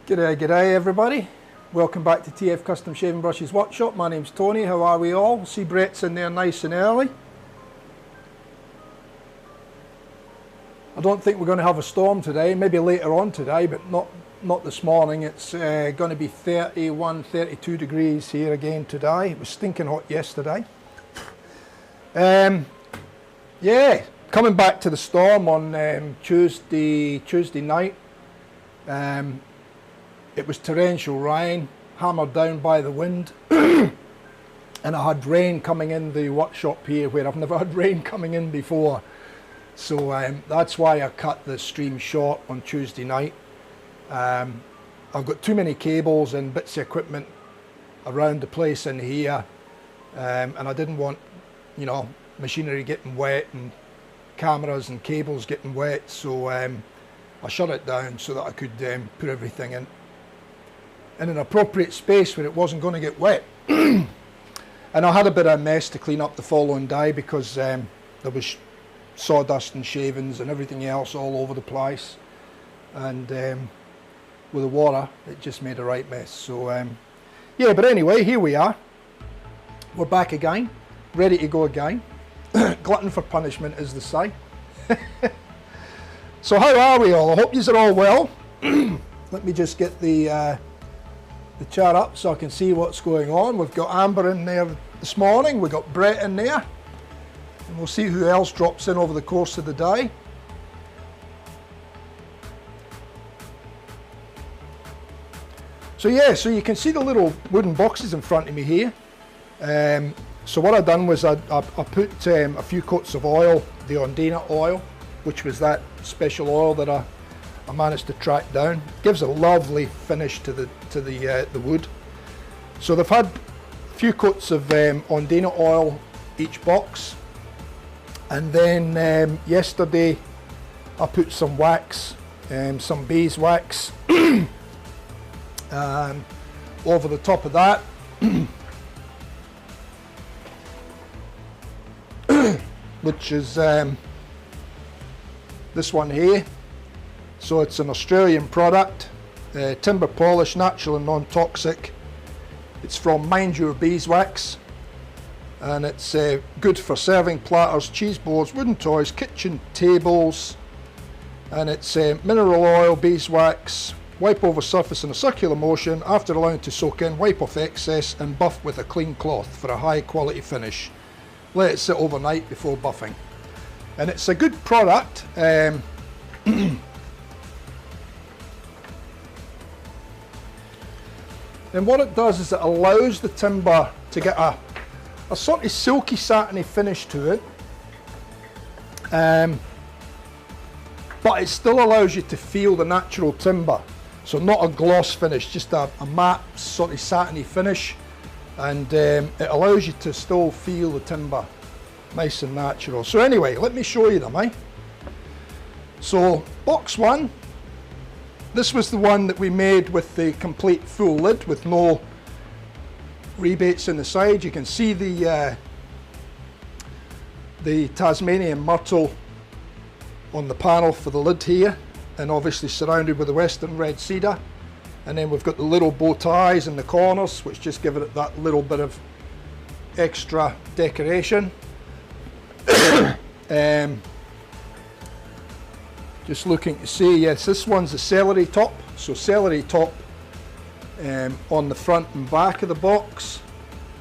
G'day everybody. Welcome back to TF Custom Shaving Brushes Workshop. My name's Tony. How are we all? See Brett's in there nice and early. I don't think we're going to have a storm today, maybe later on today, but not this morning. It's going to be 31, 32 degrees here again today. It was stinking hot yesterday. Yeah, coming back to the storm on Tuesday night. It was torrential rain, hammered down by the wind, and I had rain coming in the workshop here where I've never had rain coming in before. So that's why I cut the stream short on Tuesday night. I've got too many cables and bits of equipment around the place in here, and I didn't want, you know, machinery getting wet and cameras and cables getting wet, so I shut it down so that I could put everything in an appropriate space where it wasn't going to get wet. And I had a bit of a mess to clean up the following day because there was sawdust and shavings and everything else all over the place, and with the water it just made a right mess. So yeah, but anyway, here we are, we're back again, ready to go again. Glutton for punishment, as they say. So how are we all? I hope yous are all well. Let me just get the chat up so I can see what's going on. We've got Amber in there this morning, we've got Brett in there, and we'll see who else drops in over the course of the day. So yeah, so you can see the little wooden boxes in front of me here. So what I done was I put a few coats of oil, the Ondina oil, which was that special oil that I managed to track down. Gives a lovely finish to the wood. So they've had a few coats of Ondina oil each box, and then yesterday I put some wax, some beeswax over the top of that. Which is this one here. So it's an Australian product, timber polish, natural and non-toxic. It's from Mind Your Beeswax, and it's good for serving platters, cheese boards, wooden toys, kitchen tables, and it's mineral oil, beeswax. Wipe over surface in a circular motion. After allowing it to soak in, wipe off excess and buff with a clean cloth for a high quality finish. Let it sit overnight before buffing. And it's a good product. And what it does is it allows the timber to get a sort of silky satiny finish to it, but it still allows you to feel the natural timber. So not a gloss finish, just a matte sort of satiny finish, and it allows you to still feel the timber nice and natural. So anyway, let me show you them, eh? So box one, this was the one that we made with the complete full lid with no rebates in the side. You can see the Tasmanian myrtle on the panel for the lid here, and obviously surrounded with the western red cedar. And then we've got the little bow ties in the corners, which just give it that little bit of extra decoration. Just looking to see, yes, this one's a celery top. So celery top on the front and back of the box,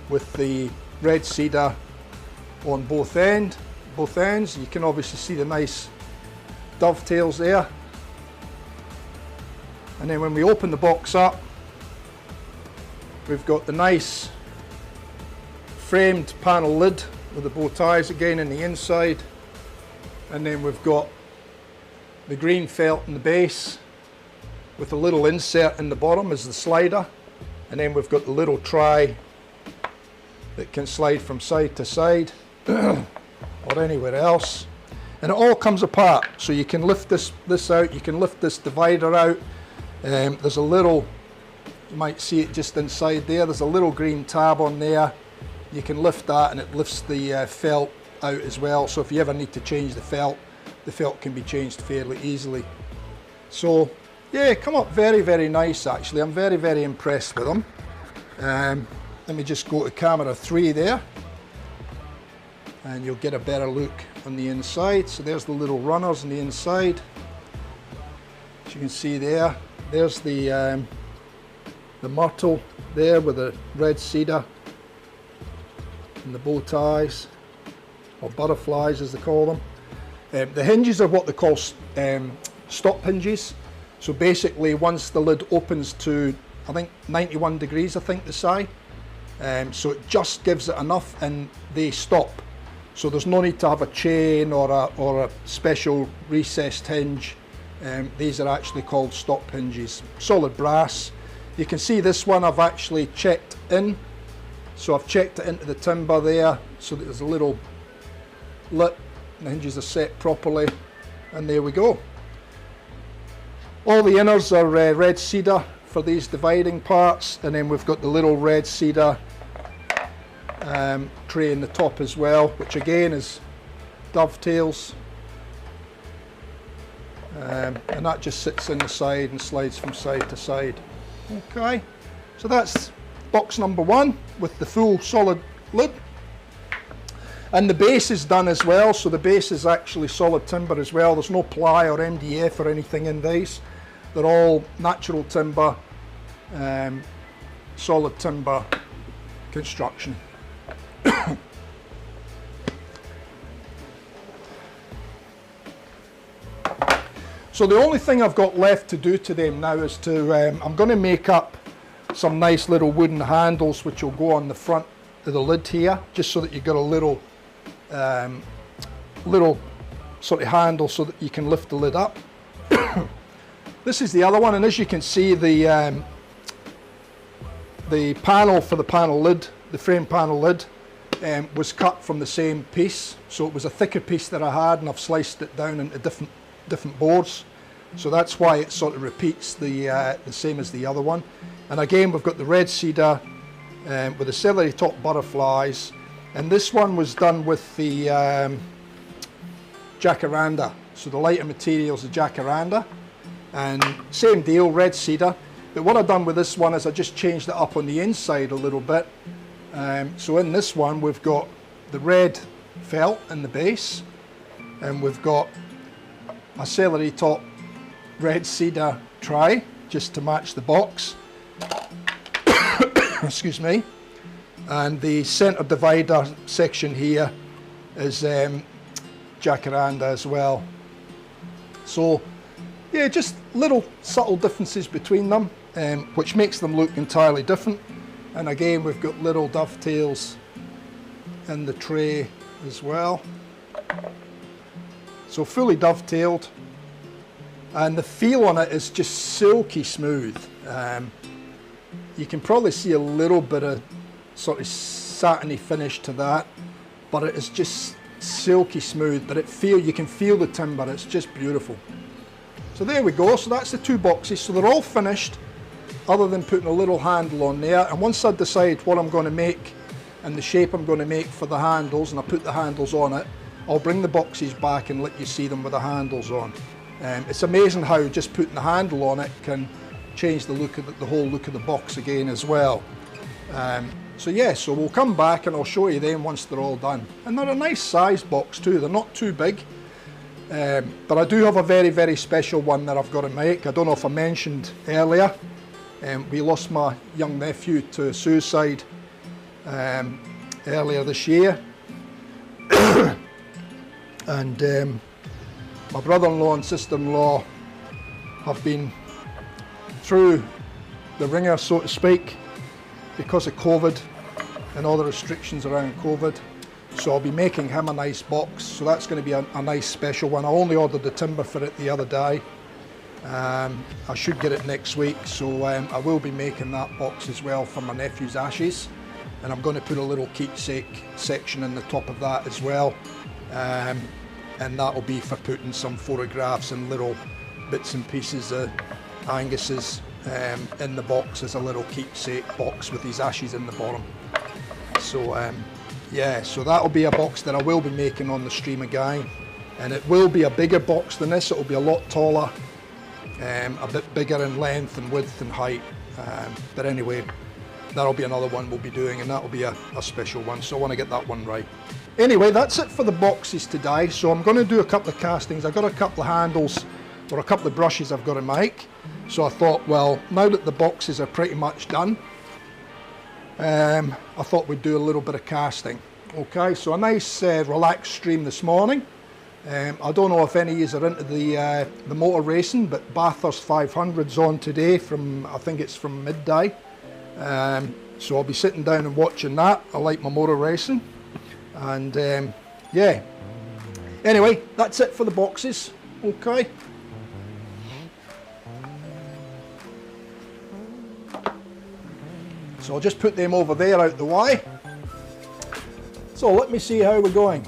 with the red cedar on both ends. You can obviously see the nice dovetails there. And then when we open the box up, we've got the nice framed panel lid with the bow ties again in the inside, and then we've got the green felt in the base with a little insert in the bottom as the slider, and then we've got the little try that can slide from side to side or anywhere else, and it all comes apart. So you can lift this out, you can lift this divider out. There's a little, you might see it just inside there, there's a little green tab on there. You can lift that and it lifts the felt out as well. So if you ever need to change the felt can be changed fairly easily. So yeah, come up very, very nice actually. I'm very, very impressed with them. Let me just go to camera 3 there, and you'll get a better look on the inside. So there's the little runners on the inside. As you can see there, there's the myrtle there with the red cedar and the bow ties, or butterflies as they call them. The hinges are what they call stop hinges. So basically once the lid opens to, I think 91 degrees, I think they say, so it just gives it enough and they stop. So there's no need to have a chain or a special recessed hinge. These are actually called stop hinges. Solid brass. You can see this one I've actually checked in. So I've checked it into the timber there so that there's a little lip and the hinges are set properly, and there we go. All the inners are red cedar for these dividing parts, and then we've got the little red cedar tray in the top as well, which again is dovetails, and that just sits in the side and slides from side to side. Okay, so that's box number 1 with the full solid lid. And the base is done as well, so the base is actually solid timber as well. There's no ply or MDF or anything in these. They're all natural timber, solid timber construction. So the only thing I've got left to do to them now is to, I'm going to make up some nice little wooden handles which will go on the front of the lid here, just so that you've got a little sort of handle so that you can lift the lid up. This is the other one, and as you can see, the panel for the panel lid, the frame panel lid, was cut from the same piece. So it was a thicker piece that I had, and I've sliced it down into different boards. So that's why it sort of repeats the same as the other one. And again, we've got the red cedar with the celery top butterflies, and this one was done with the jacaranda. So the lighter materials are jacaranda, and same deal, red cedar. But what I've done with this one is I just changed it up on the inside a little bit. So in this one we've got the red felt in the base, and we've got a celery top red cedar tray just to match the box. Excuse me. And the centre divider section here is jacaranda as well. So yeah, just little subtle differences between them, which makes them look entirely different. And again, we've got little dovetails in the tray as well. So fully dovetailed, and the feel on it is just silky smooth. You can probably see a little bit of sort of satiny finish to that, but it is just silky smooth. But you can feel the timber. It's just beautiful. So there we go. So that's the 2 boxes. So they're all finished, other than putting a little handle on there. And once I decide what I'm going to make and the shape I'm going to make for the handles, and I put the handles on it, I'll bring the boxes back and let you see them with the handles on. It's amazing how just putting the handle on it can change the look of the whole look of the box again as well. So yeah, so we'll come back and I'll show you them once they're all done. And they're a nice size box too. They're not too big, but I do have a very, very special one that I've got to make. I don't know if I mentioned earlier, we lost my young nephew to suicide earlier this year. And my brother-in-law and sister-in-law have been through the ringer, so to speak, because of COVID and all the restrictions around COVID. So I'll be making him a nice box. So that's going to be a nice special one. I only ordered the timber for it the other day. I should get it next week. So I will be making that box as well for my nephew's ashes. And I'm going to put a little keepsake section in the top of that as well. And that'll be for putting some photographs and little bits and pieces of Angus's in the box as a little keepsake box with his ashes in the bottom. So yeah, so that'll be a box that I will be making on the stream again, and it will be a bigger box than this. It'll be a lot taller a bit bigger in length and width and height. But anyway, that'll be another one we'll be doing, and that'll be a special one, so I want to get that one right. Anyway, that's it for the boxes today. So I'm going to do a couple of castings. I've got a couple of handles or a couple of brushes I've got to make. So I thought, well, now that the boxes are pretty much done, I thought we'd do a little bit of casting. Okay, so a nice relaxed stream this morning. I don't know if any of you are into the motor racing, but Bathurst 500's on today from, I think it's from midday. So I'll be sitting down and watching that. I like my motor racing. And yeah, anyway, that's it for the boxes. Okay. So I'll just put them over there out the way. So let me see how we're going.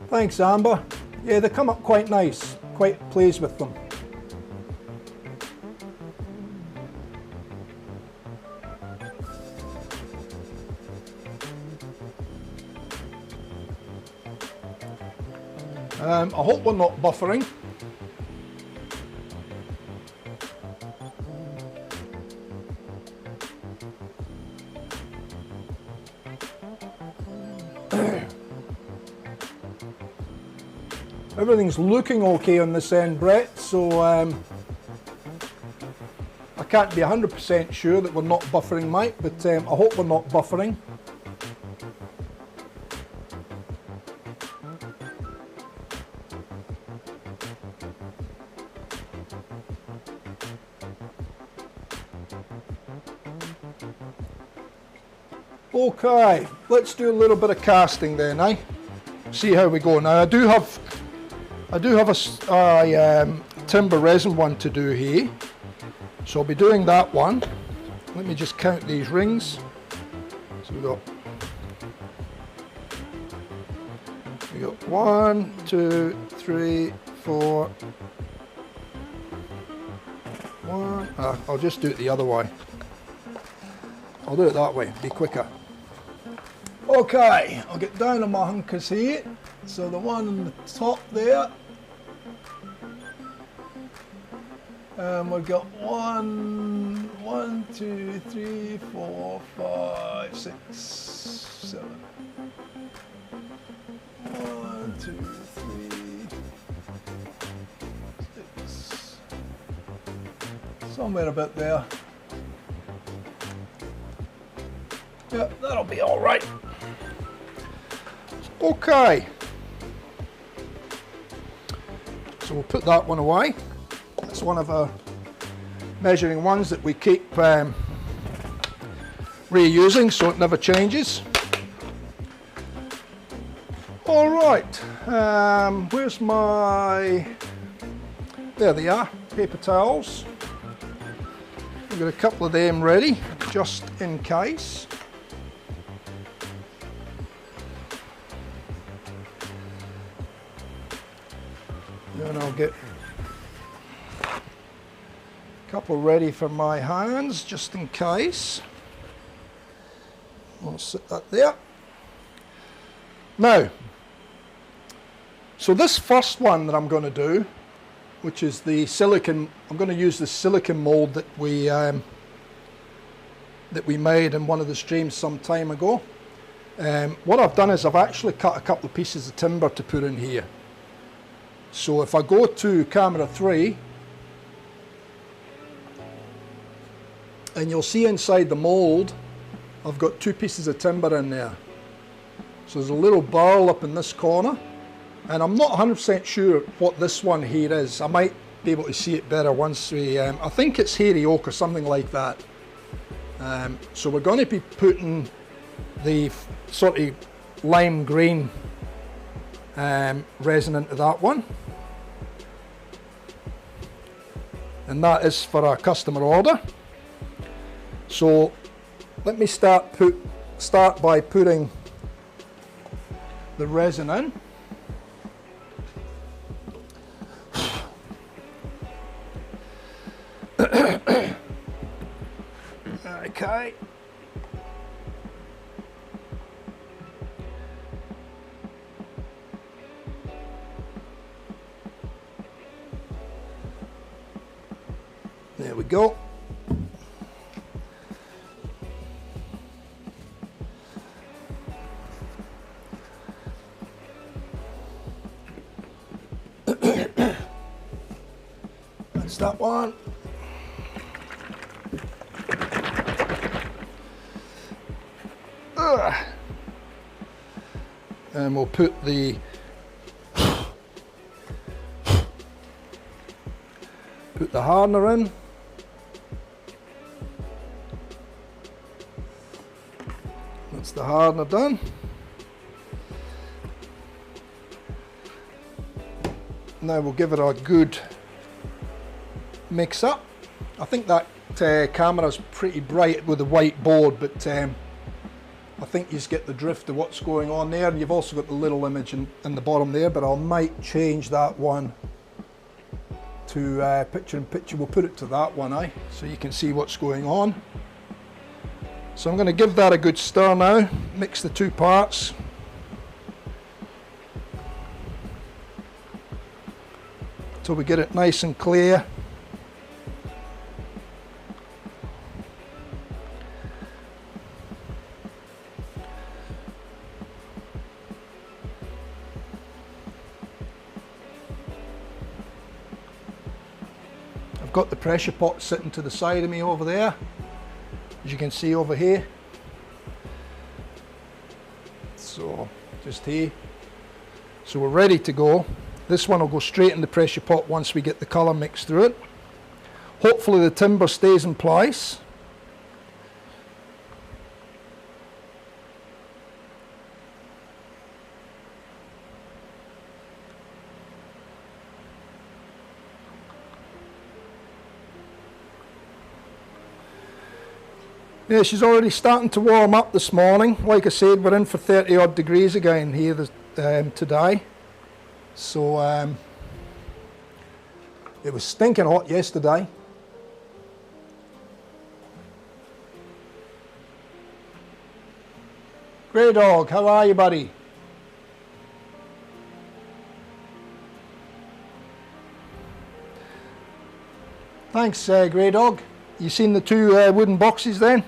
Thanks, Amber. Yeah, they come up quite nice. Quite pleased with them. I hope we're not buffering. Everything's looking okay on this end, Brett, so I can't be 100% sure that we're not buffering, Mike, but I hope we're not buffering. Okay, let's do a little bit of casting then, eh? See how we go. Now I do have a timber resin one to do here, so I'll be doing that one. Let me just count these rings. So we got 1, 2, 3, 4. I'll just do it the other way. I'll do it that way, be quicker. Okay, I'll get down on my hunkers here. So the one on the top there. We've got 1, 2, 3, 4, 5, 6, 7. 1, 2, 3, 6. Somewhere about there. Yeah, that'll be all right. Okay. So we'll put that one away. That's one of our measuring ones that we keep reusing, so it never changes. All right. Where's my... There they are, paper towels. We've got a couple of them ready, just in case. Then I'll get a couple ready for my hands, just in case. I'll sit that there. Now, so this first one that I'm going to do, which is the silicon, I'm going to use the silicon mold that we made in one of the streams some time ago. What I've done is I've actually cut a couple of pieces of timber to put in here. So if I go to camera 3, and you'll see inside the mold, I've got 2 pieces of timber in there. So there's a little barrel up in this corner, and I'm not 100% sure what this one here is. I might be able to see it better once we, I think it's hairy oak or something like that. So we're going to be putting the sort of lime green resin into that one. And that is for a customer order. So let me start by putting the resin in. Okay. There we go. That's that one. And we'll put the hardener in. That's the hardener done. Now we'll give it a good mix up. I think that camera's pretty bright with the white board, but I think you just get the drift of what's going on there, and you've also got the little image in the bottom there, but I might change that one to picture in picture. We'll put it to that one, so you can see what's going on. So I'm going to give that a good stir now, mix the two parts. Till we get it nice and clear. I've got the pressure pot sitting to the side of me over there, as you can see over here. So just here. So we're ready to go. This one will go straight in the pressure pot once we get the colour mixed through it. Hopefully the timber stays in place. Yeah, she's already starting to warm up this morning. Like I said, we're in for 30 odd degrees again here today. So it was stinking hot yesterday. Grey Dog, how are you, buddy? Thanks, Grey Dog. You seen the two wooden boxes then?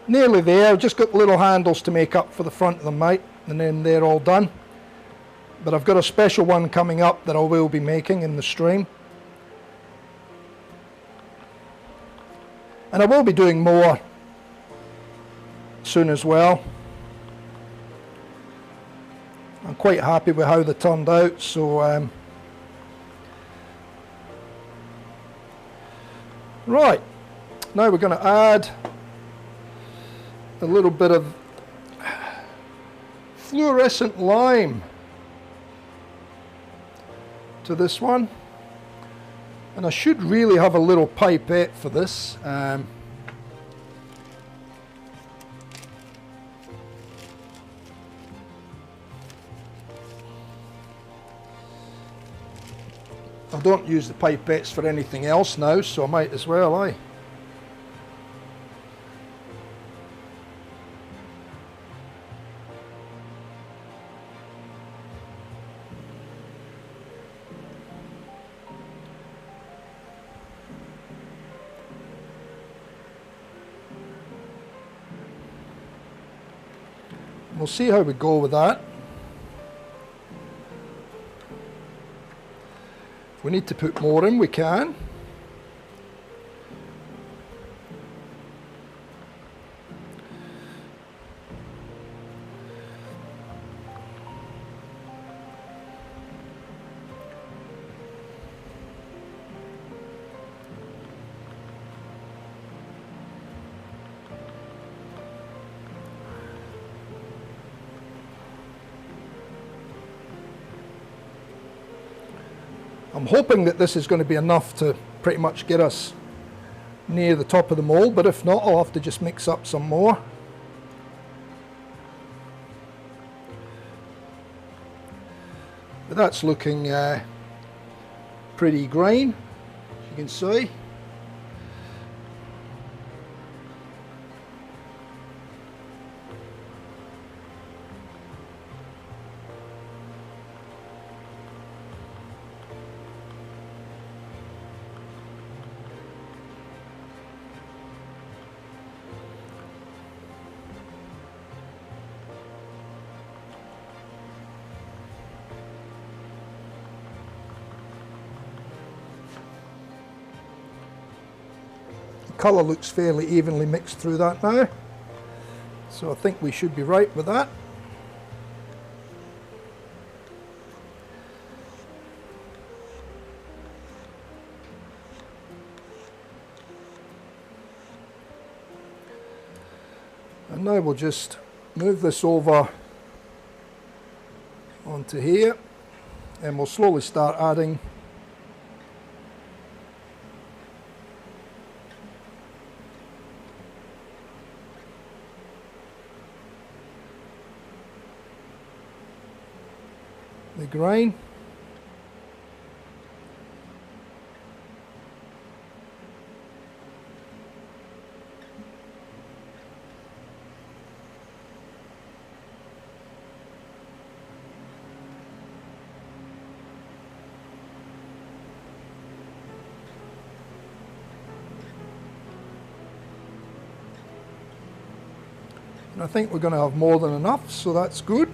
Nearly there. I've just got little handles to make up for the front of them, mate, and then they're all done. But I've got a special one coming up that I will be making in the stream. And I will be doing more soon as well. I'm quite happy with how they turned out, so right, now we're going to add a little bit of fluorescent lime to this one, and I should really have a little pipette for this. I don't use the pipettes for anything else now, so I might as well, We'll see how we go with that. If we need to put more in, we can. I'm hoping that this is going to be enough to pretty much get us near the top of the mold, but if not, I'll have to just mix up some more. But that's looking pretty green, as you can see. colour looks fairly evenly mixed through that now. So I think we should be right with that. And now we'll just move this over onto here, and we'll slowly start adding the grain. And I think we're going to have more than enough, so that's good.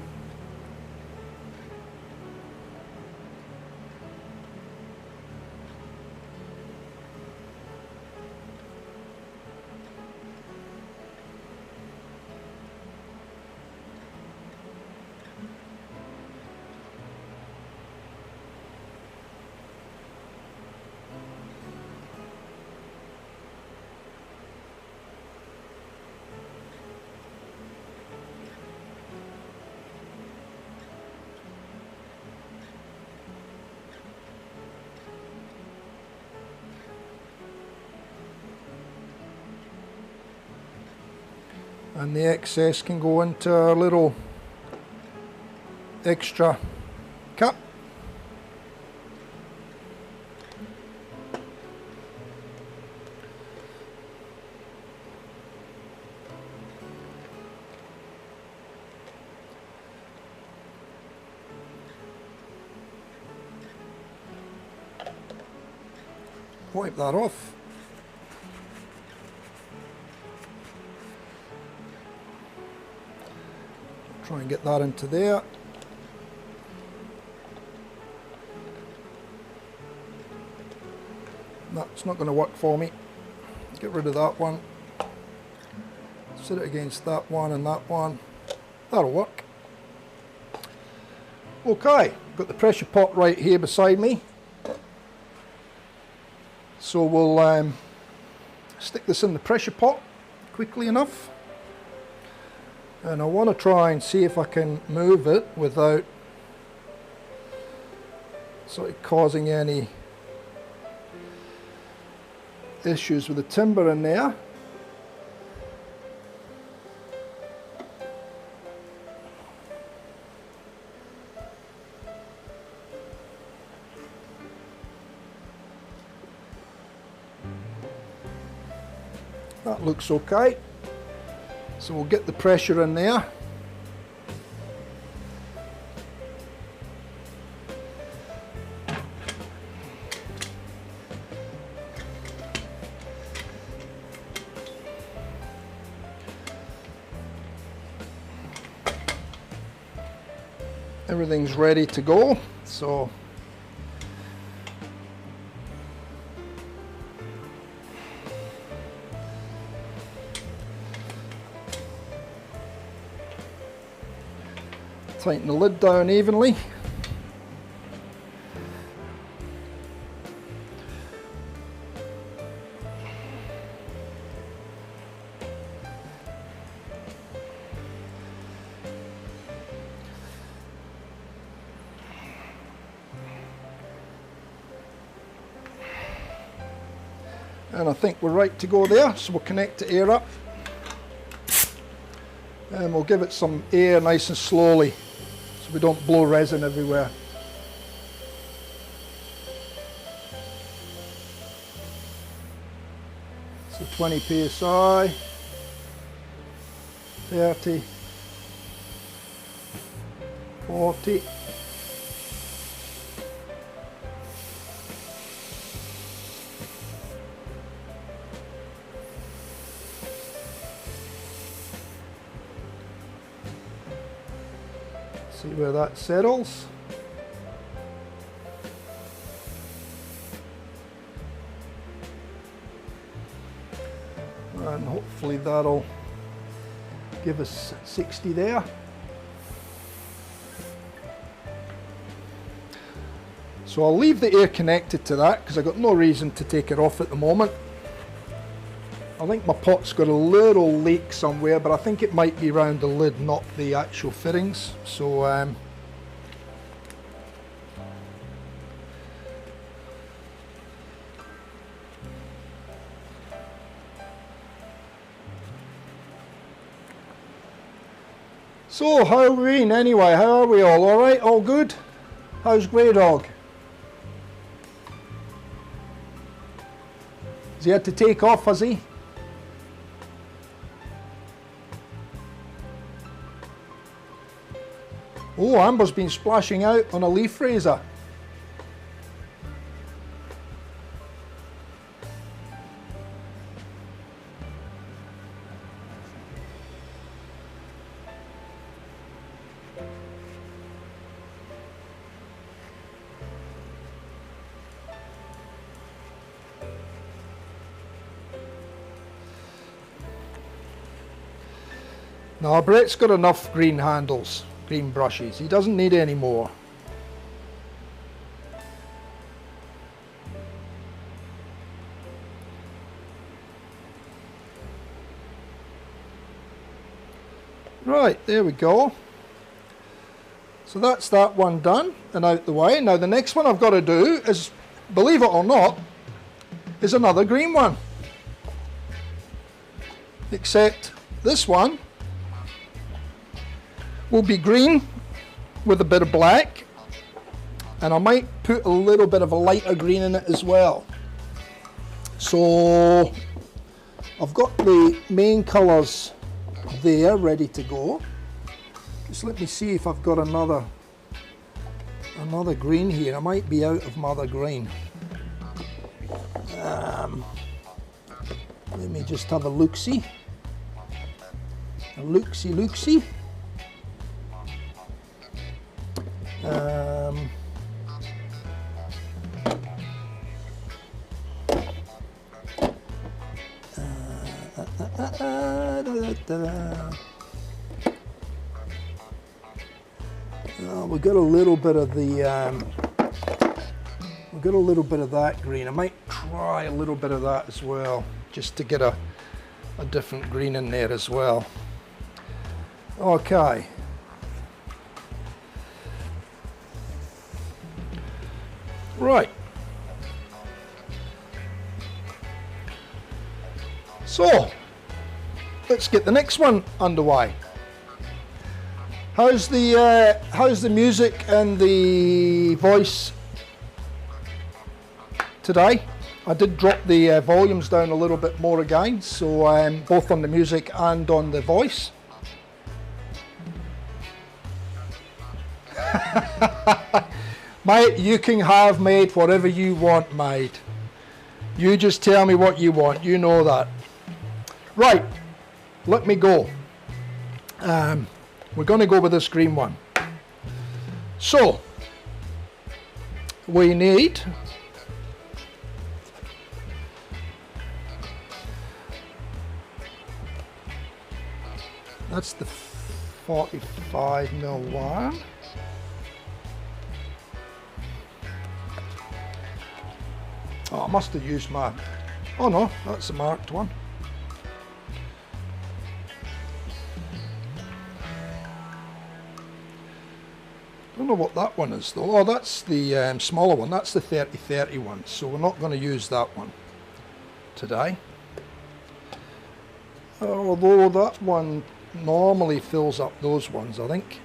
And the excess can go into a little extra cup. Wipe that off. Try and get that into there. That's not going to work for me. Get rid of that one. Set it against that one and that one. That'll work. Okay, got the pressure pot right here beside me. So we'll stick this in the pressure pot quickly enough. And I want to try and see if I can move it without sort of causing any issues with the timber in there. That looks okay. So we'll get the pressure in there. Everything's ready to go. So tighten the lid down evenly. And I think we're right to go there, so we'll connect the air up. And we'll give it some air nice and slowly, so we don't blow resin everywhere. So 20 psi, 30, 40. See where that settles. and hopefully that'll give us 60 there. So I'll leave the air connected to that because I've got no reason to take it off at the moment. I think my pot's got a little leak somewhere, but I think it might be around the lid, not the actual fittings. So so how are we been anyway? How are we all? Alright? All good? How's Grey Dog? Has he had to take off, has he? Oh, Amber's been splashing out on a leaf razor. Now, Brett's got enough green handles, green brushes. He doesn't need any more. Right, there we go. So that's that one done and out the way. Now the next one I've got to do is, believe it or not, is another green one. Except this one will be green with a bit of black, and I might put a little bit of a lighter green in it as well. So I've got the main colours there ready to go. Just let me see if I've got another green here. I might be out of mother green. Let me just have a look-see. A look-see. We got a little bit of the we got a little bit of that green. I might try a little bit of that as well, just to get a different green in there as well. Okay. Right. So let's get the next one underway. How's the music and the voice today? I did drop the volumes down a little bit more again, so both on the music and on the voice. Mate, you can have, mate, whatever you want, mate. You just tell me what you want, you know that. Right, let me go. We're going to go with this green one. So, we need that's the 45mm one. Oh, I must have used my, oh no, that's the marked one. I don't know what that one is though. Oh, that's the smaller one. That's the 30-30 one. So we're not going to use that one today. Although that one normally fills up those ones, I think.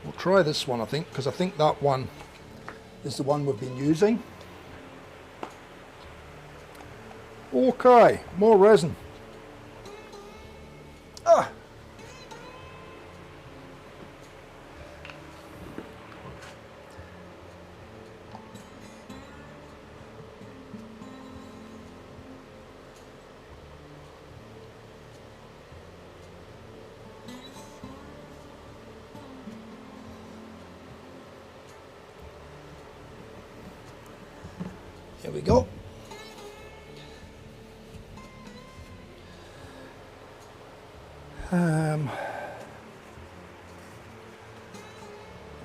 We'll try this one, I think, because I think that one is the one we've been using. Okay, more resin. There we go.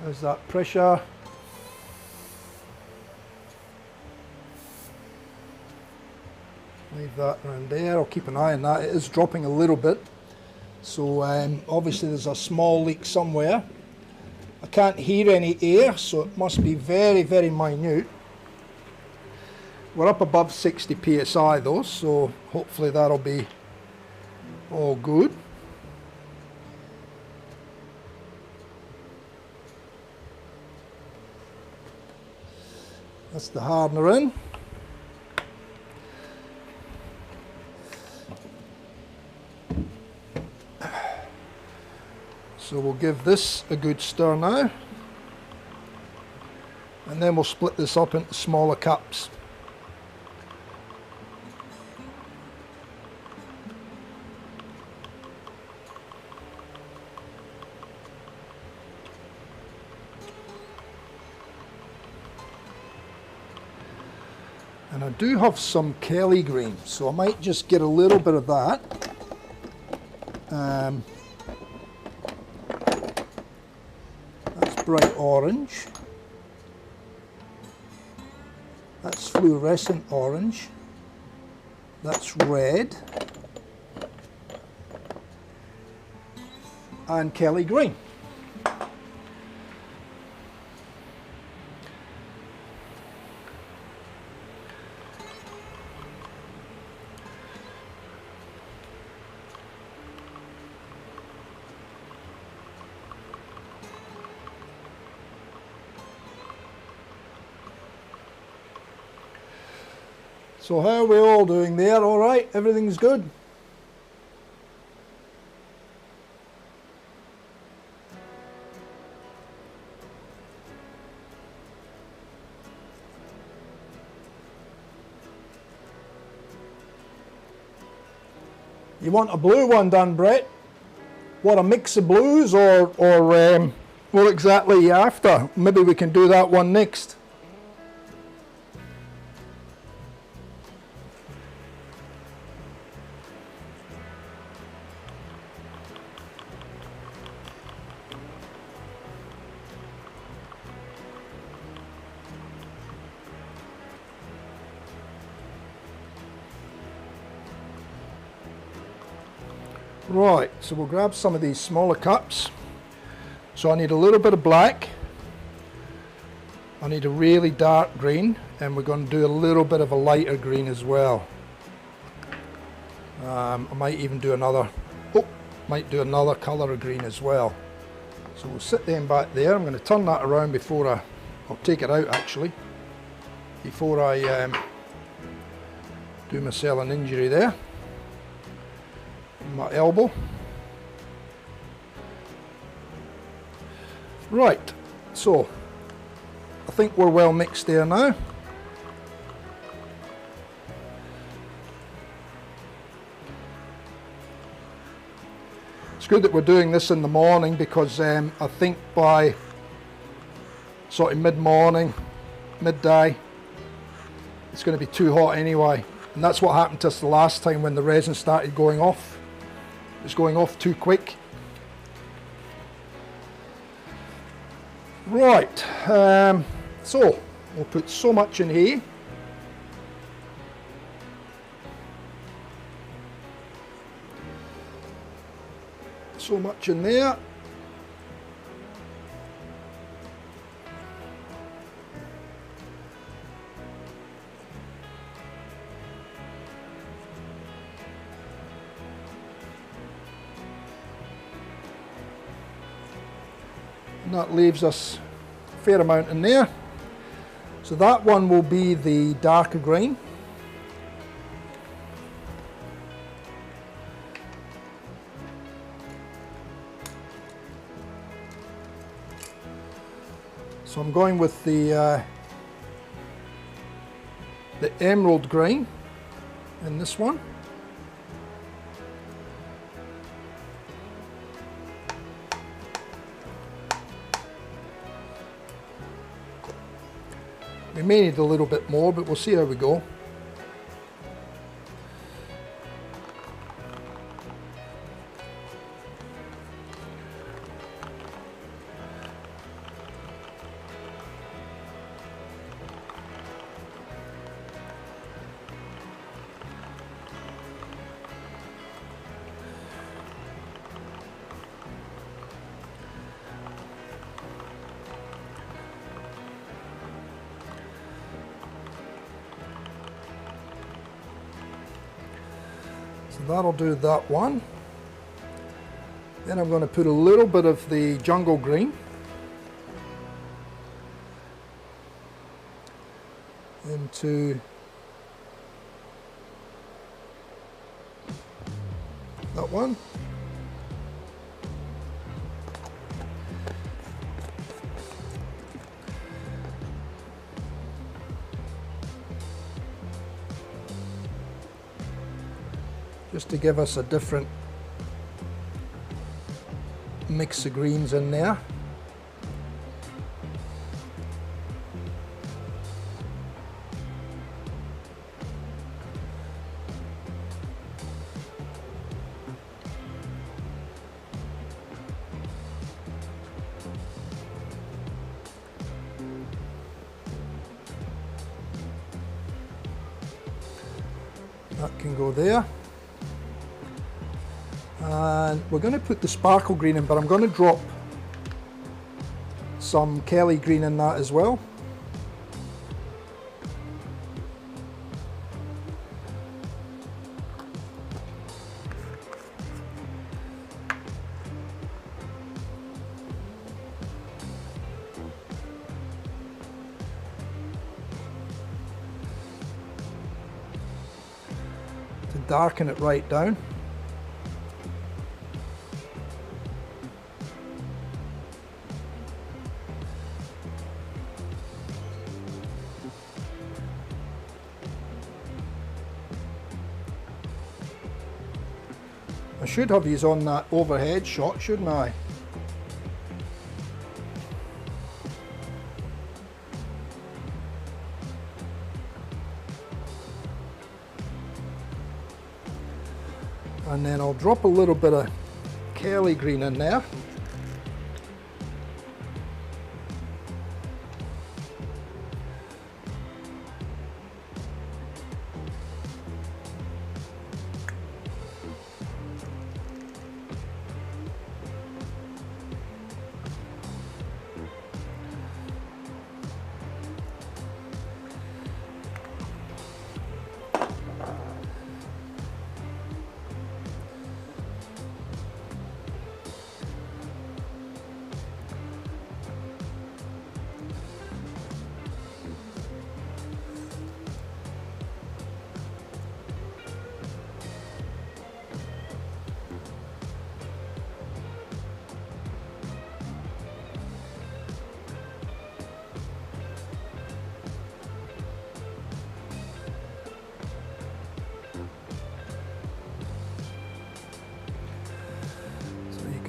There's that pressure. Leave that around there. I'll keep an eye on that. It is dropping a little bit. So obviously there's a small leak somewhere. I can't hear any air, so it must be very, very minute. We're up above 60 psi though, so hopefully that'll be all good. That's the hardener in. So we'll give this a good stir now, and then we'll split this up into smaller cups. And I do have some Kelly green, so I might just get a little bit of that. That's bright orange. That's fluorescent orange. That's red. And Kelly green. So how are we all doing there? All right? Everything's good? You want a blue one done, Brett? What, a mix of blues or what exactly are you after? Maybe we can do that one next. Right, so we'll grab some of these smaller cups. So I need a little bit of black, I need a really dark green, and we're going to do a little bit of a lighter green as well. I might even do another colour of green as well. So we'll sit them back there. I'm going to turn that around before I'll take it out actually, before I do myself an injury there. My elbow. Right, so I think we're well mixed there now. It's good that we're doing this in the morning because I think by sort of mid-morning, midday, it's going to be too hot anyway. And that's what happened to us the last time when the resin started going off. It's going off too quick. Right, so we'll put so much in here. So much in there. And that leaves us a fair amount in there. So that one will be the darker green. So I'm going with the emerald green in this one. We may need a little bit more, but we'll see how we go. So that'll do that one. Then I'm going to put a little bit of the jungle green into that one. Just to give us a different mix of greens in there. That can go there. And we're going to put the sparkle green in, but I'm going to drop some Kelly green in that as well. To darken it right down. I should have these on that overhead shot, shouldn't I? And then I'll drop a little bit of Kelly green in there.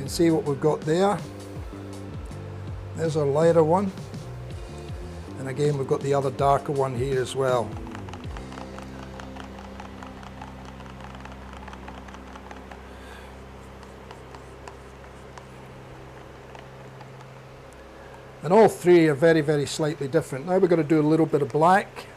See what we've got there. There's our lighter one, and again we've got the other darker one here as well. And all three are very, very slightly different. Now we're going to do a little bit of black.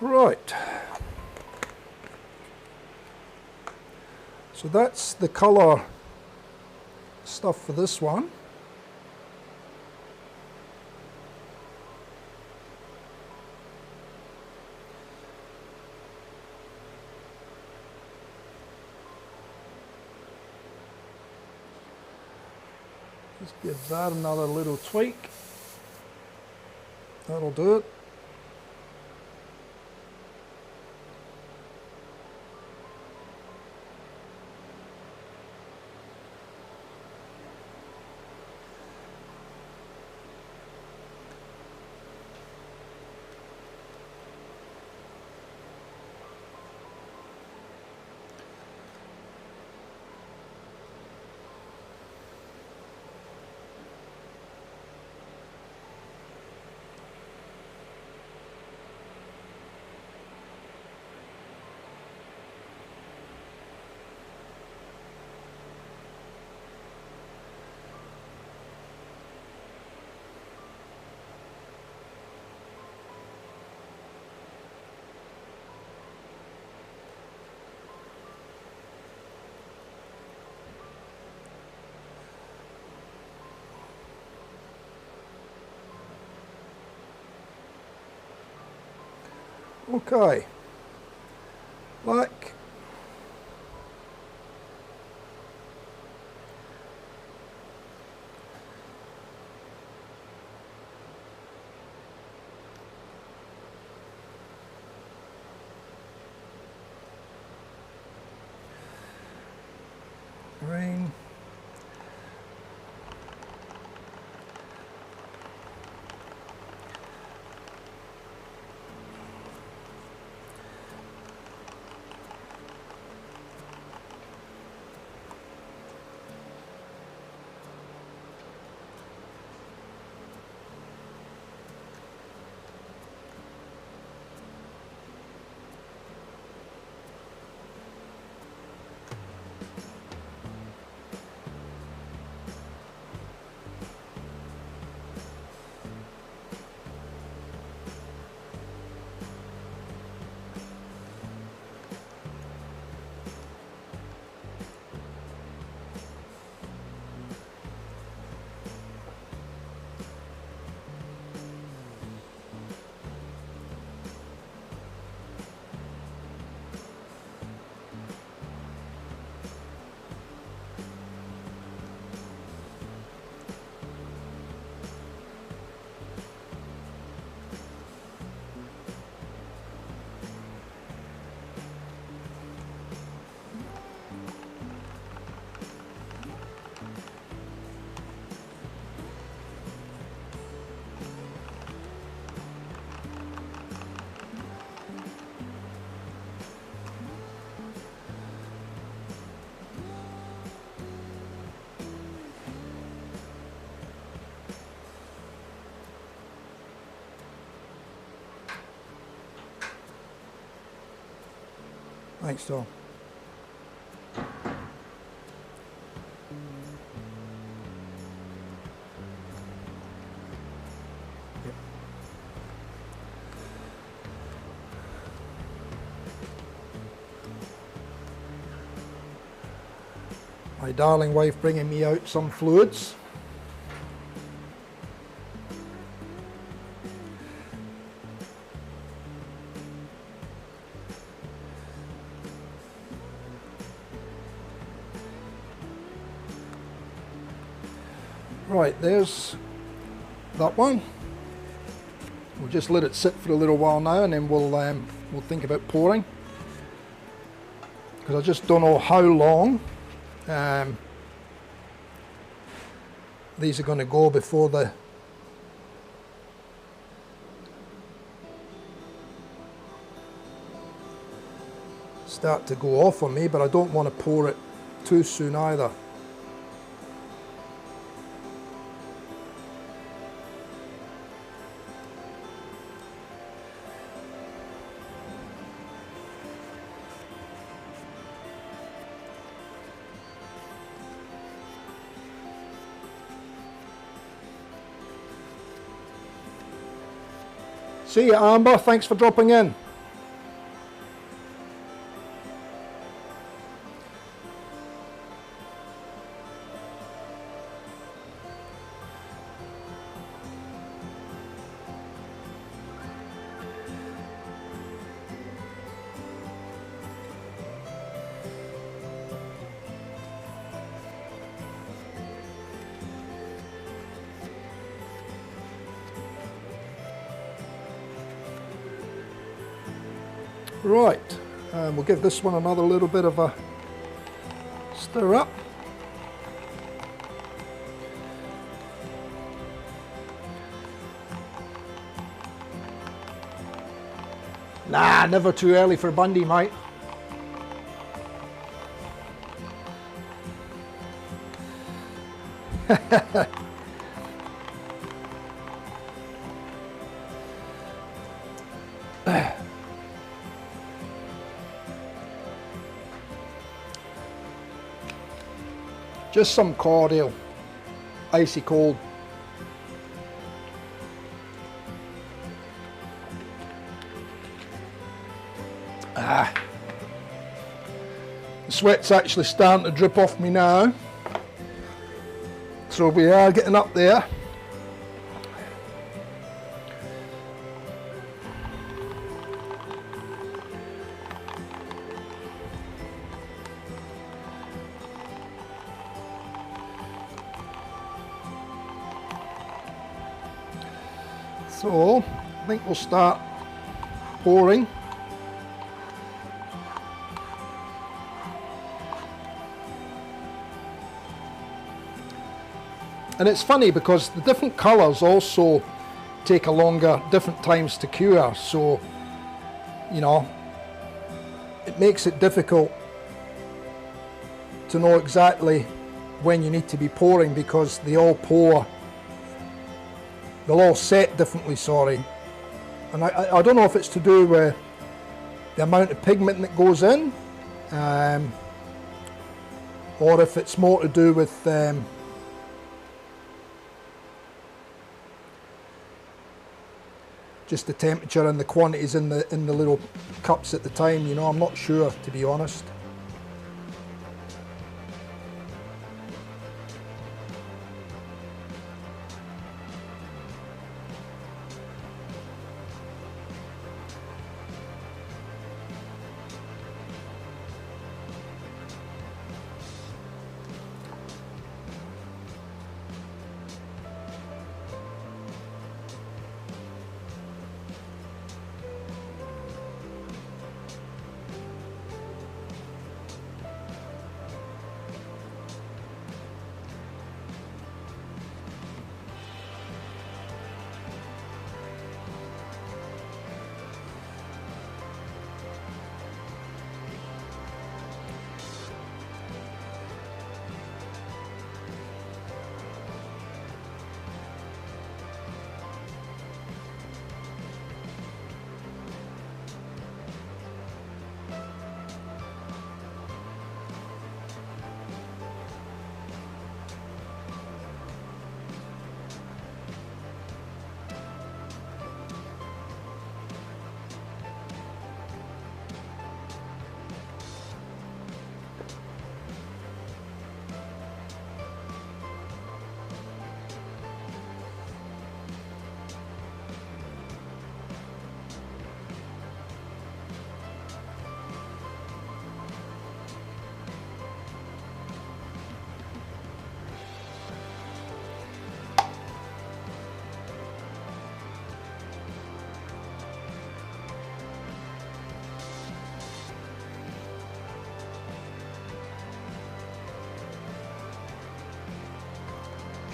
Right, so that's the colour stuff for this one. Just give that another little tweak. That'll do it. Okay, black. Green. Thanks, Tom. My darling wife bringing me out some fluids. Right, there's that one. We'll just let it sit for a little while now, and then we'll think about pouring, because I just don't know how long these are going to go before they start to go off on me, but I don't want to pour it too soon either. See you, Amber, thanks for dropping in. Right, and we'll give this one another little bit of a stir up. Nah, never too early for Bundy, mate. Just some cordial, icy cold. The sweat's actually starting to drip off me now, so we are getting up there. So I think we'll start pouring. And it's funny because the different colours also take a longer, different times to cure, so you know, it makes it difficult to know exactly when you need to be pouring, because they all pour, they'll all set differently, sorry. And I don't know if it's to do with the amount of pigment that goes in, or if it's more to do with just the temperature and the quantities in the little cups at the time, you know. I'm not sure, to be honest.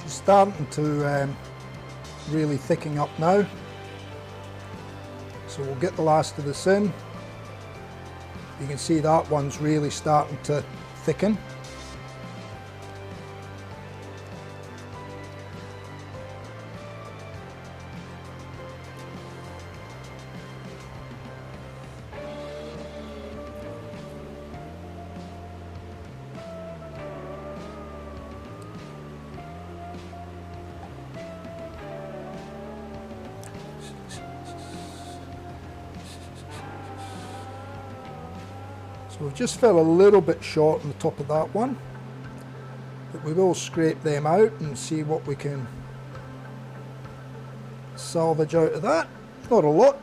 Starting to really thicken up now, so we'll get the last of this in. You can see that one's really starting to thicken. So we've just fell a little bit short on the top of that one, but we will scrape them out and see what we can salvage out of that. Not a lot.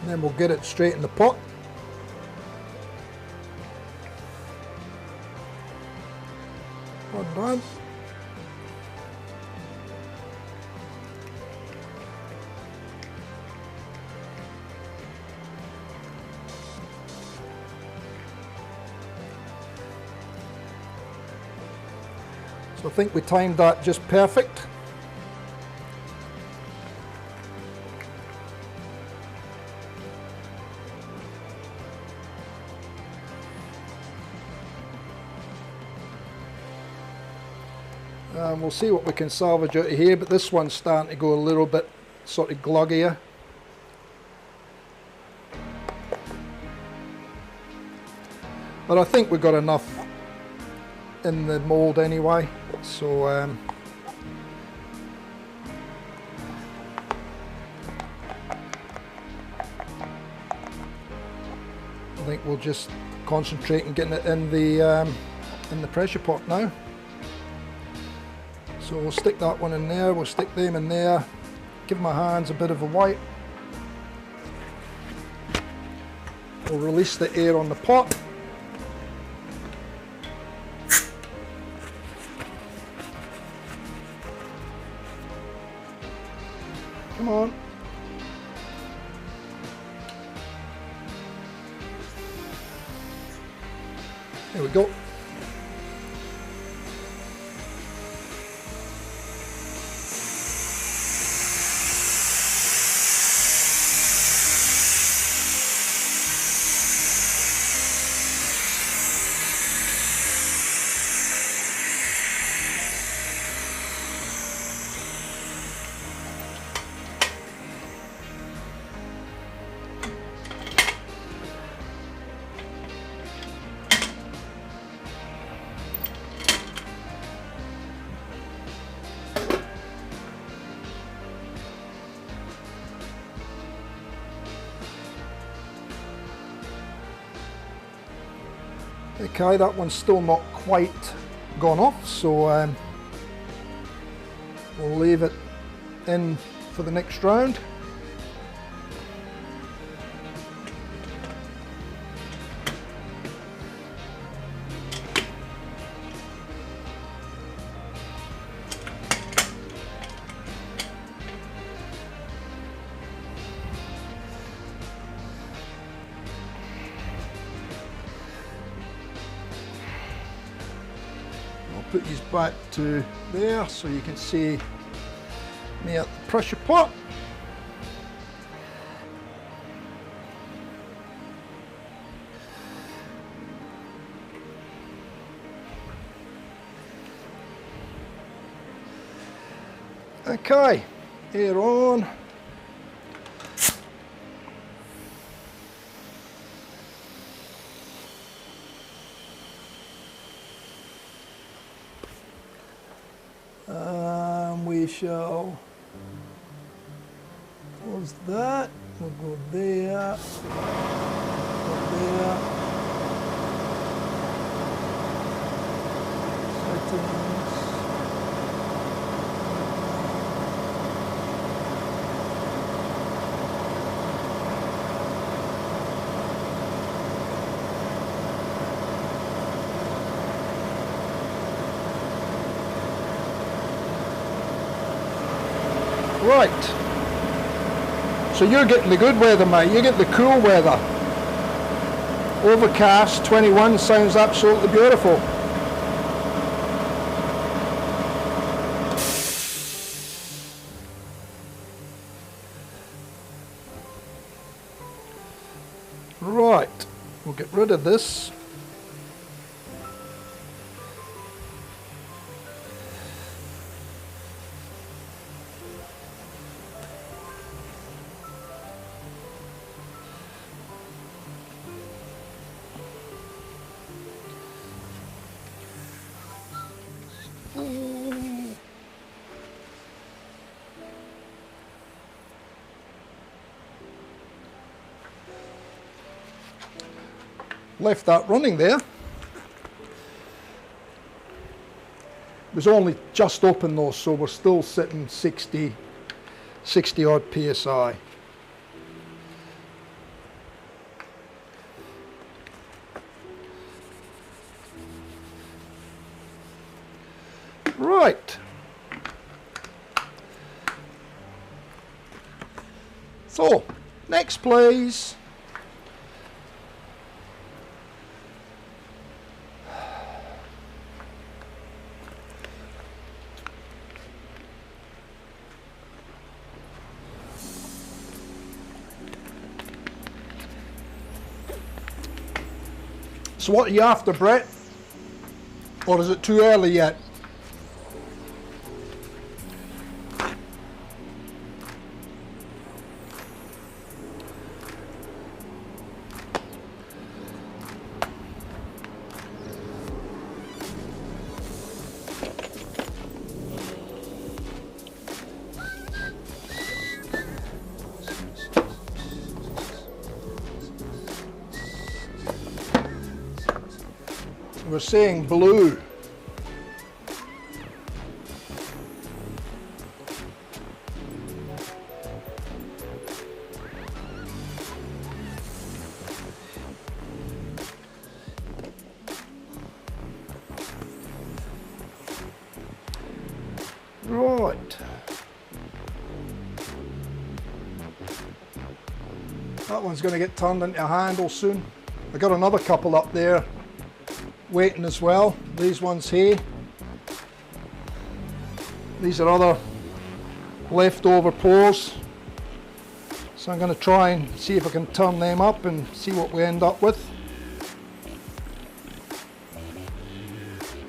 And then we'll get it straight in the pot. Well done. So I think we timed that just perfect. We'll see what we can salvage out of here, but this one's starting to go a little bit sort of gloggier. But I think we've got enough in the mould anyway, so I think we'll just concentrate on getting it in the pressure pot now. So we'll stick that one in there, we'll stick them in there, give my hands a bit of a wipe. We'll release the air on the pot. Come on. There we go. Okay, that one's still not quite gone off, so we'll leave it in for the next round. Put these back to there so you can see me at the pressure pot. Okay, air on. We shall close that. We'll go there, go there. Settings. Right, so you're getting the good weather, mate. You get the cool weather. Overcast, 21, sounds absolutely beautiful. Right, we'll get rid of this. Left that running there. It was only just open though, so we're still sitting 60 odd psi. Right. So, next please. So what are you after, Brett? Or is it too early yet? We're saying blue. Right. That one's going to get turned into a handle soon. I got another couple up there waiting as well. These ones here. These are other leftover pours. So I'm going to try and see if I can turn them up and see what we end up with.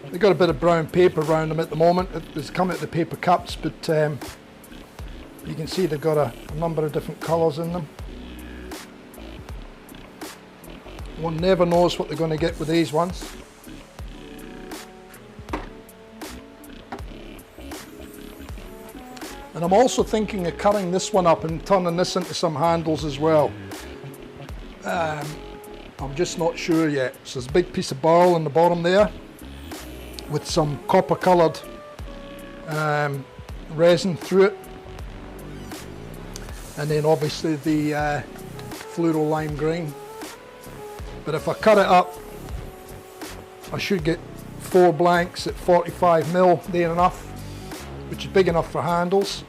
They've got a bit of brown paper around them at the moment. It's come out the paper cups, but you can see they've got a number of different colours in them. One never knows what they're going to get with these ones. And I'm also thinking of cutting this one up and turning this into some handles as well. I'm just not sure yet. So there's a big piece of barrel in the bottom there with some copper coloured resin through it. And then obviously the fluoro lime green. But if I cut it up, I should get 4 blanks at 45mm there enough, which is big enough for handles.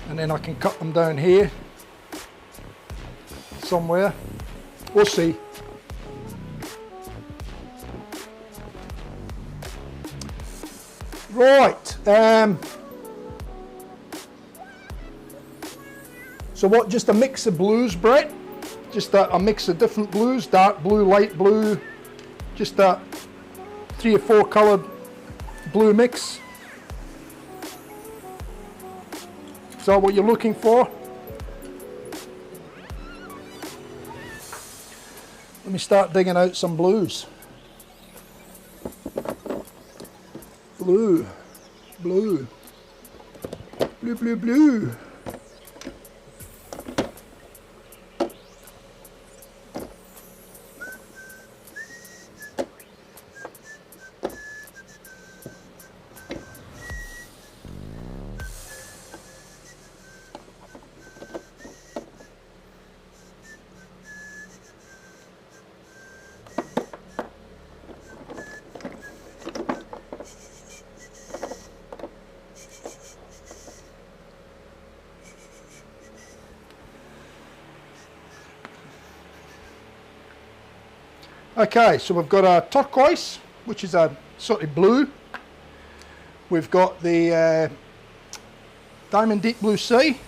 And then I can cut them down here somewhere. We'll see. Right. So what, just a mix of blues, Brett? Just a mix of different blues, dark blue, light blue, just a 3 or 4 coloured blue mix. Is that what you're looking for? Let me start digging out some blues. Blue, blue, blue, blue, blue. Okay, so we've got a turquoise, which is a sort of blue. We've got the diamond deep blue sea.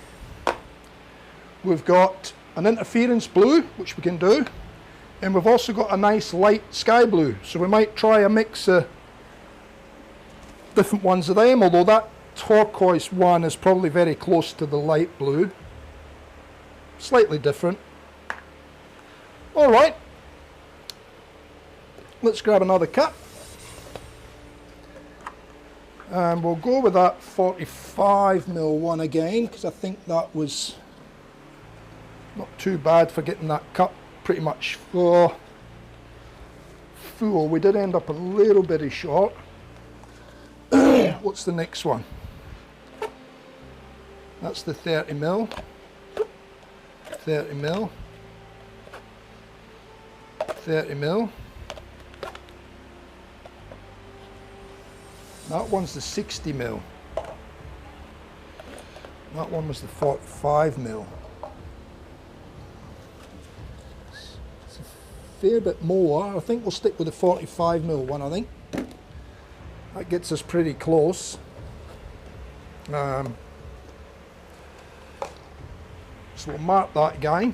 We've got an interference blue, which we can do. And we've also got a nice light sky blue. So we might try a mix of different ones of them, although that turquoise one is probably very close to the light blue. Slightly different. All right. Let's grab another cup. And we'll go with that 45mm one again, because I think that was not too bad for getting that cup pretty much full. We did end up a little bit short. What's the next one? That's the 30mm. 30mm. 30mm. That one's the 60mm. That one was the 45mm. It's a fair bit more. I think we'll stick with the 45mm one, I think. That gets us pretty close. So we'll mark that guy.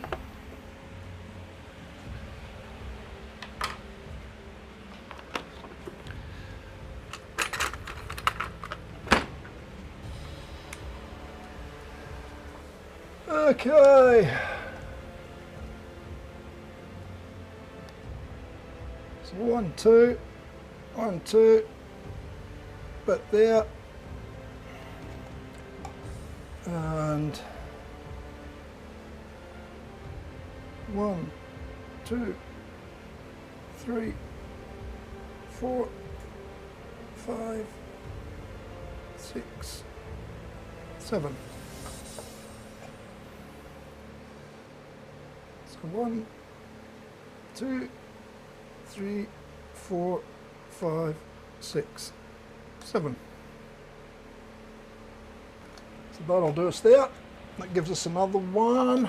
Okay. So 1, 2, 1, 2, bit there, and 1, 2, 3, 4, 5, 6, 7. So 1, 2, 3, 4, 5, 6, 7. So that'll do us there. That gives us another one.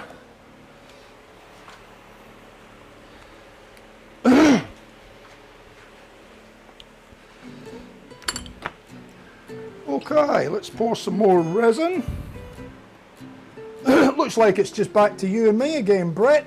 Okay, let's pour some more resin. Looks like it's just back to you and me again, Brett.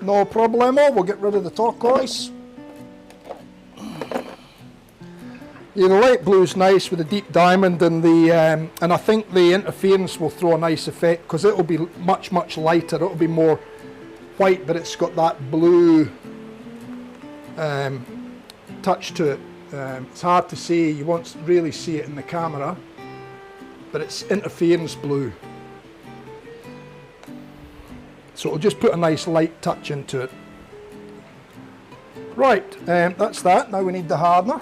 No problemo, we'll get rid of the turquoise. Yeah, the light blue is nice with the deep diamond, and the and I think the interference will throw a nice effect because it'll be much lighter. It'll be more white, but it's got that blue touch to it. It's hard to see. You won't really see it in the camera, but it's interference blue. So it'll just put a nice light touch into it. Right, that's that. Now we need the hardener.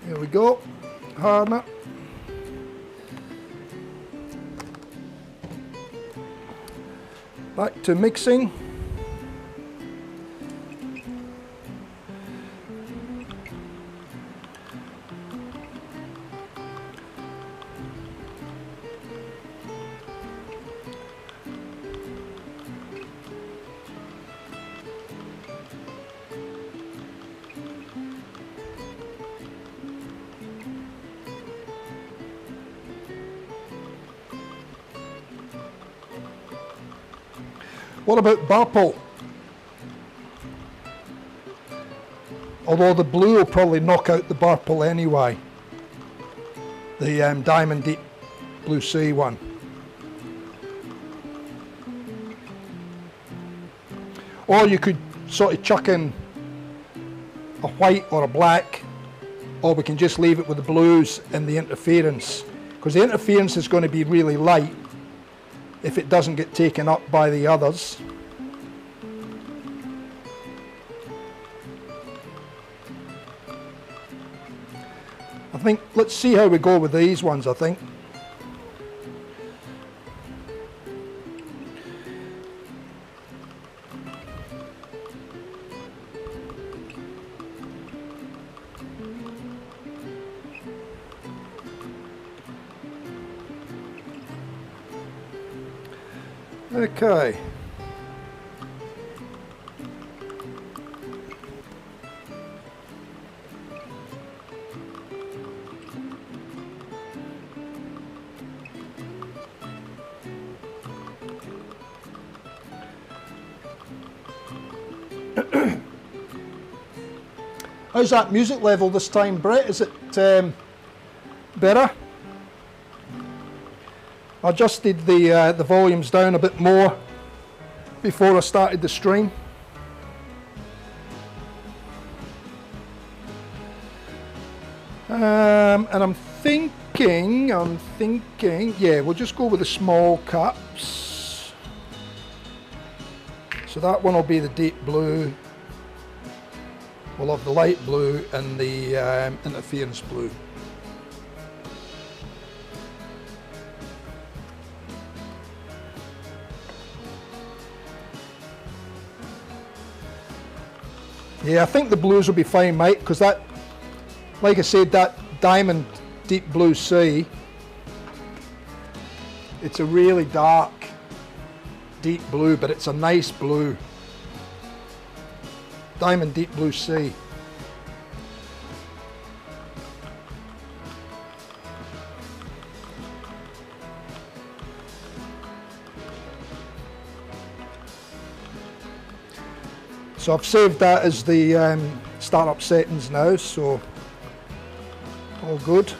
Here we go, hardener. Back to mixing. What about Barpol? Although the blue will probably knock out the Barpol anyway. The Diamond Deep Blue Sea one. Or you could sort of chuck in a white or a black, or we can just leave it with the blues and the interference. Because the interference is going to be really light if it doesn't get taken up by the others. I think, let's see how we go with these ones, I think. Okay. How's that music level this time, Brett? Is it better? I adjusted the volumes down a bit more before I started the stream. And I'm thinking, yeah, we'll just go with the small cups. So that one will be the deep blue. We'll have the light blue and the interference blue. Yeah, I think the blues will be fine, mate, because that, like I said, that diamond deep blue sea, it's a really dark deep blue, but it's a nice blue. Diamond deep blue sea. So I've saved that as the startup settings now, so all good.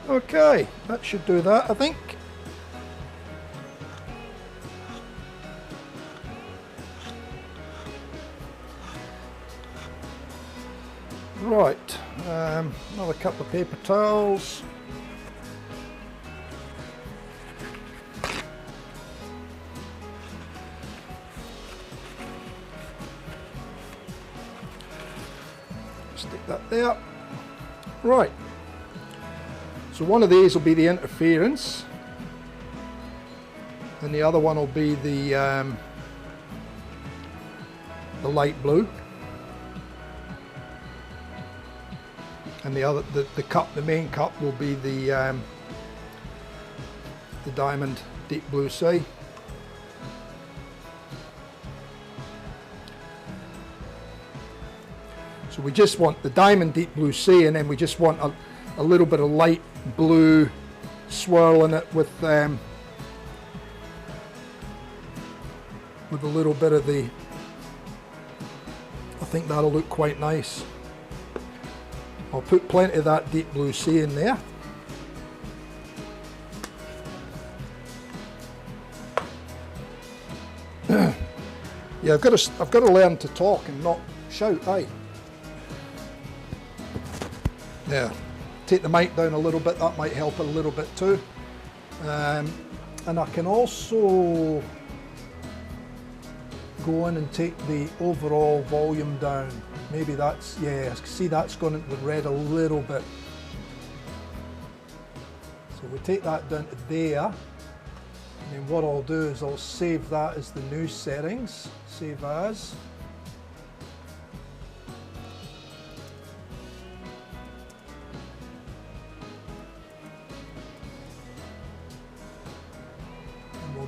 Okay, that should do that, I think. Right, another couple of paper towels. Stick that there. Right. So one of these will be the interference, and the other one will be the light blue, and the cup, the main cup, will be the diamond deep blue sea. So we just want the diamond deep blue sea, and then we just want a little bit of light blue swirl in it with a little bit of the, I think that'll look quite nice. I'll put plenty of that deep blue sea in there. Yeah, I've got to learn to talk and not shout, eh? Yeah. Take the mic down a little bit, that might help a little bit too. And I can also go in and take the overall volume down. Maybe that's, yeah, see that's gone into the red a little bit. So we take that down to there. And then what I'll do is I'll save that as the new settings. Save as.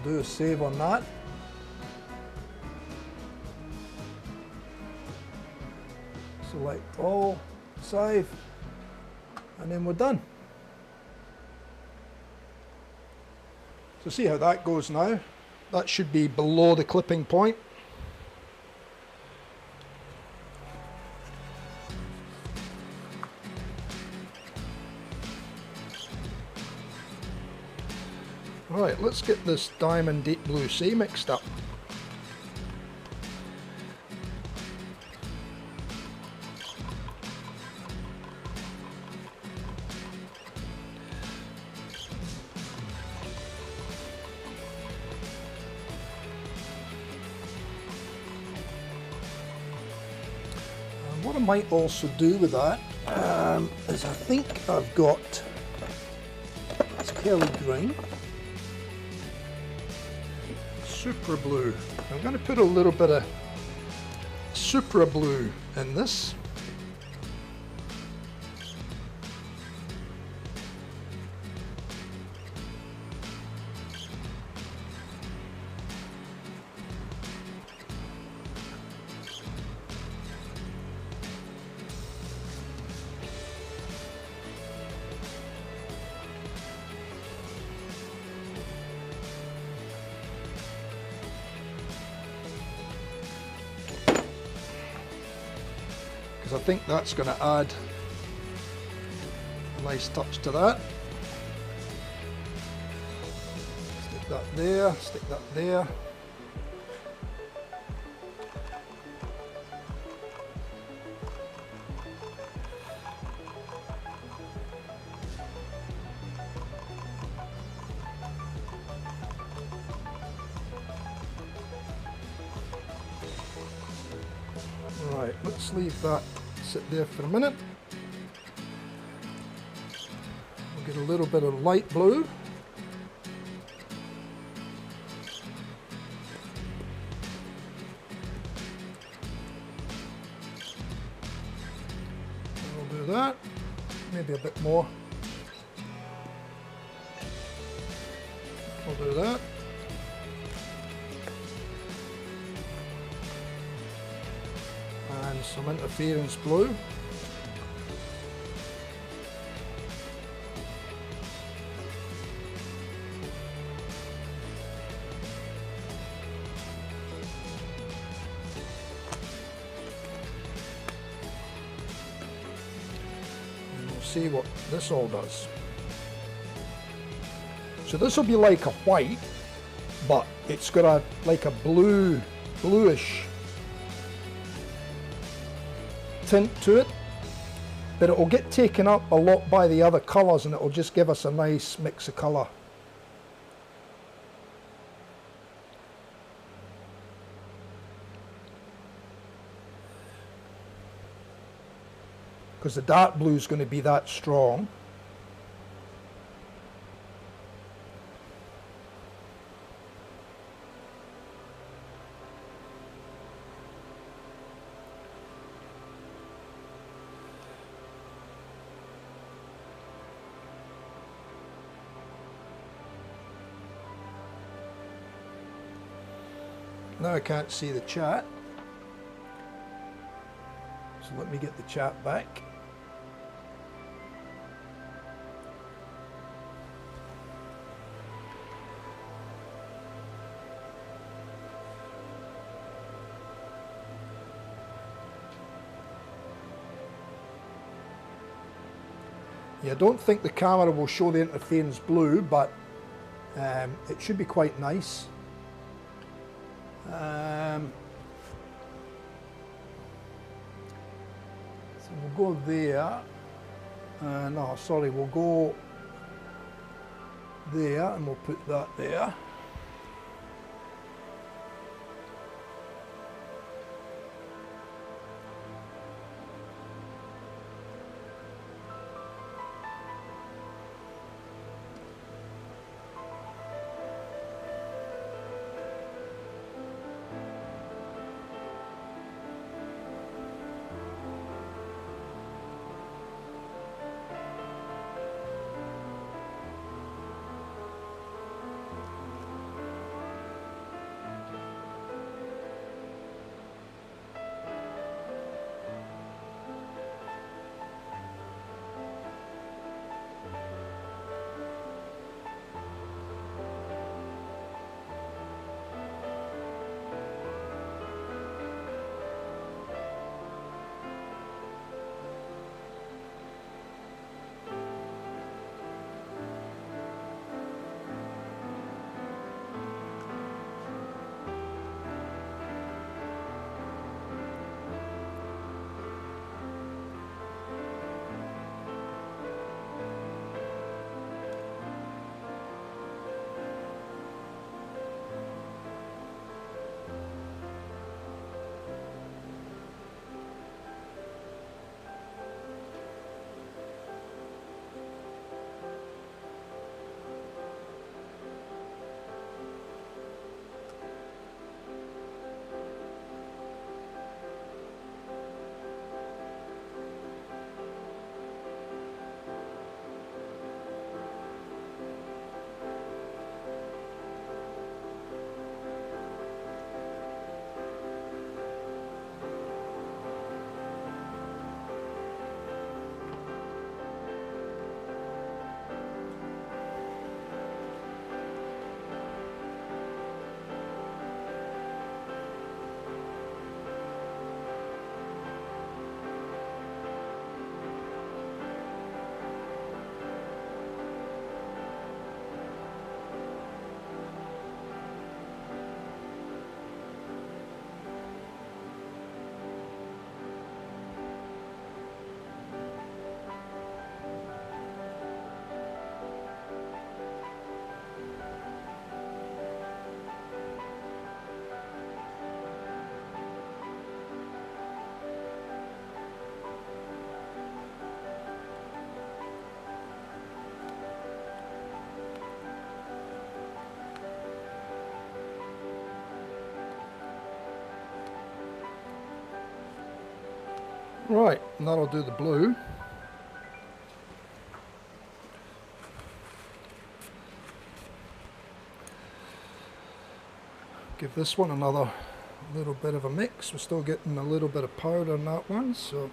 Do a save on that. Select all, save, and then we're done. So see how that goes now. That should be below the clipping point. Right, let's get this diamond deep blue sea mixed up. And what I might also do with that is I think I've got this Kelly green. Super blue. I'm going to put a little bit of Supra blue in this. because I think that's going to add a nice touch to that. Stick that there, stick that there. Right, let's leave that sit there for a minute. We'll get a little bit of light blue. And we'll do that, maybe a bit more. We'll do that. And some interference blue. And we'll see what this all does. So this will be like a white, but it's got a like a bluish tint to it, but it will get taken up a lot by the other colours and it will just give us a nice mix of colour. Because the dark blue is going to be that strong. Now I can't see the chat, so let me get the chat back. Yeah, I don't think the camera will show the interference blue, but it should be quite nice. So we'll go there. No, sorry, we'll go there and we'll put that there. Right, and that'll do the blue. Give this one another little bit of a mix. We're still getting a little bit of powder in that one, so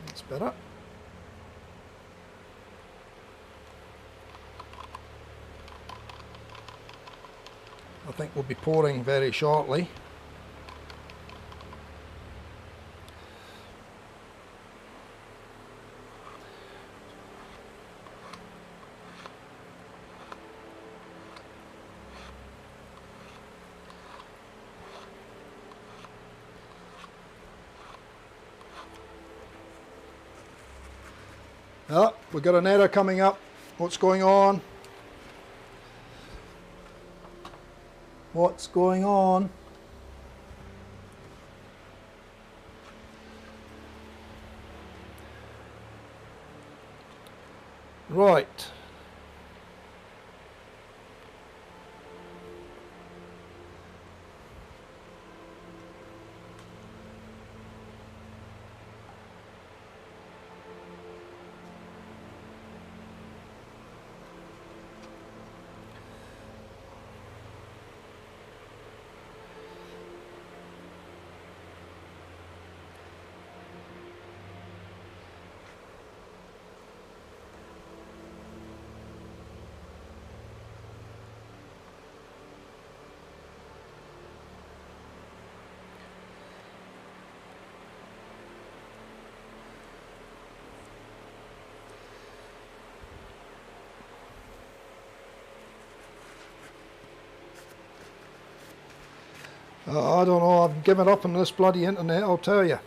that's better. I think we'll be pouring very shortly. Oh, we've got an error coming up. What's going on? What's going on? Right. I don't know, I've given up on this bloody internet, I'll tell you.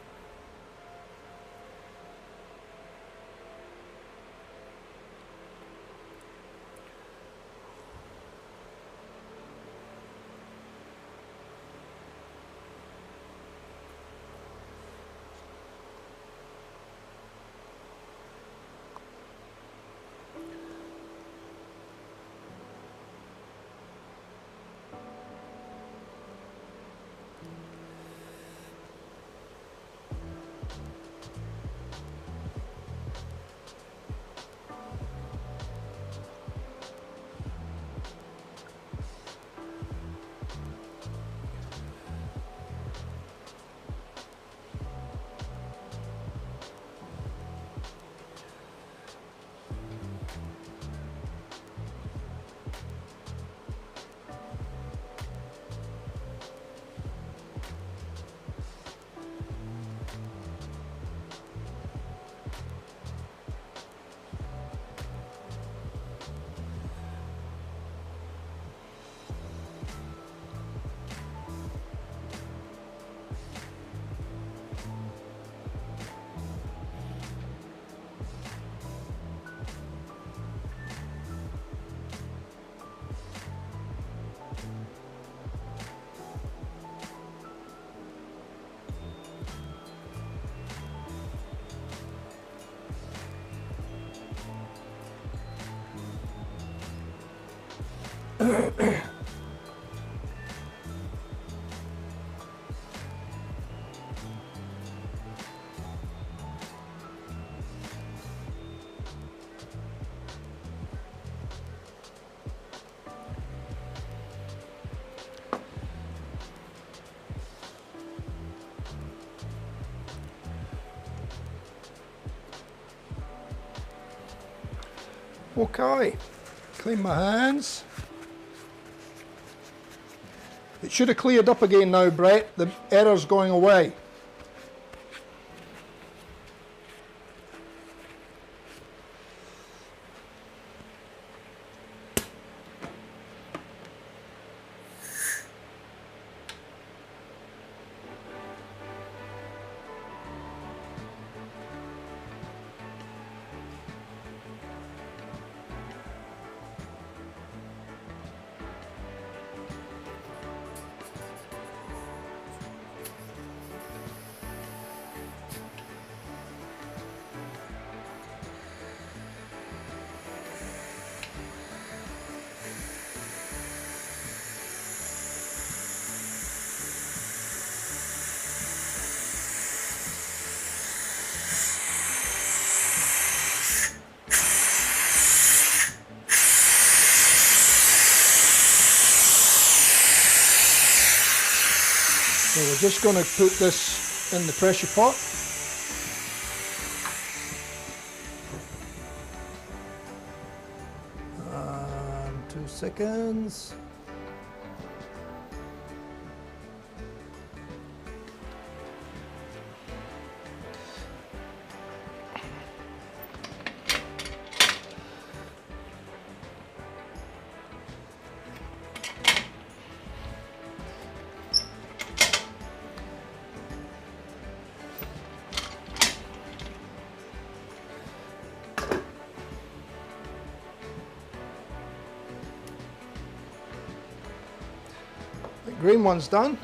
Okay, clean my hands. It should have cleared up again now, Brett. The error's going away. So we're just going to put this in the pressure pot. And 2 seconds. The green one's done.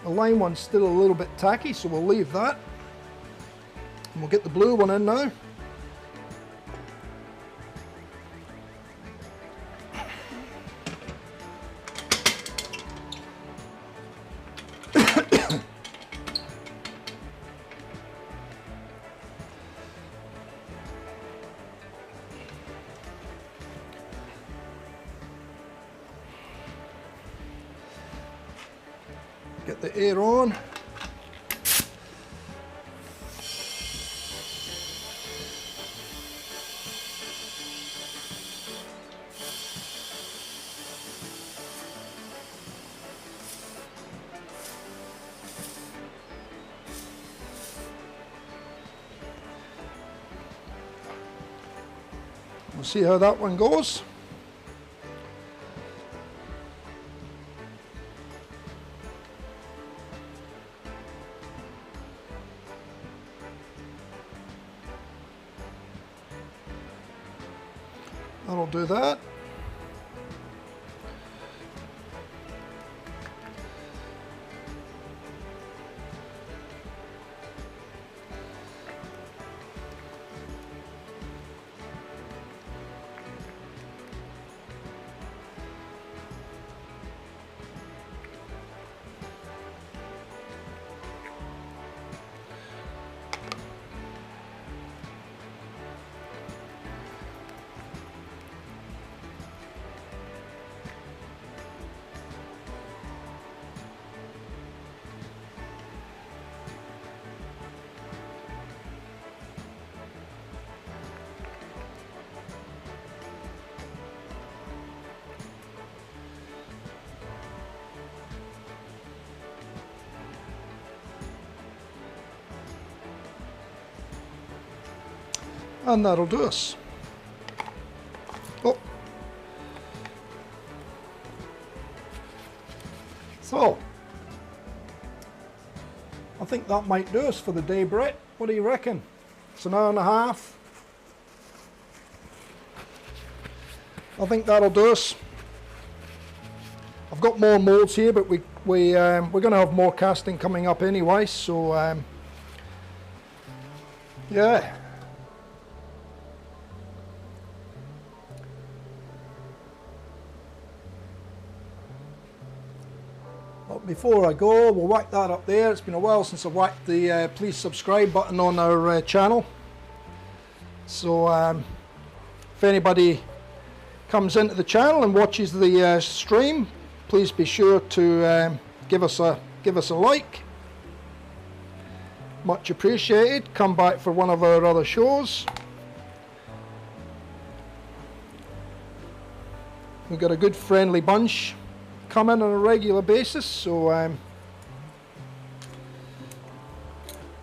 The lime one's still a little bit tacky, so we'll leave that. And we'll get the blue one in now. Get the air on. We'll see how that one goes. That'll do that. And that'll do us. Oh. So, I think that might do us for the day, Brett. What do you reckon? It's an hour and a half. I think that'll do us. I've got more molds here, but we're going to have more casting coming up anyway, so yeah. Before I go, we'll whack that up there. It's been a while since I whacked the please subscribe button on our channel. So if anybody comes into the channel and watches the stream, please be sure to give us a like. Much appreciated. Come back for one of our other shows. We've got a good friendly bunch come in on a regular basis, so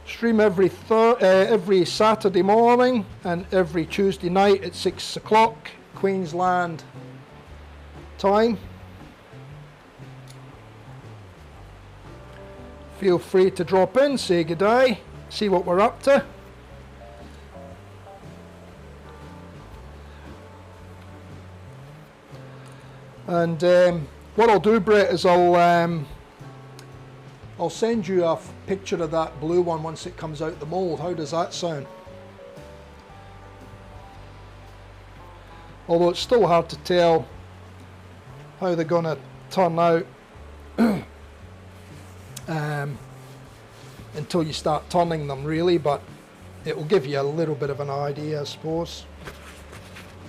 stream every Saturday morning and every Tuesday night at 6 o'clock Queensland time. Feel free to drop in, say good day, see what we're up to. And what I'll do, Brett, is I'll send you a picture of that blue one once it comes out the mold. How does that sound? Although it's still hard to tell how they're going to turn out until you start turning them, really, but it will give you a little bit of an idea, I suppose.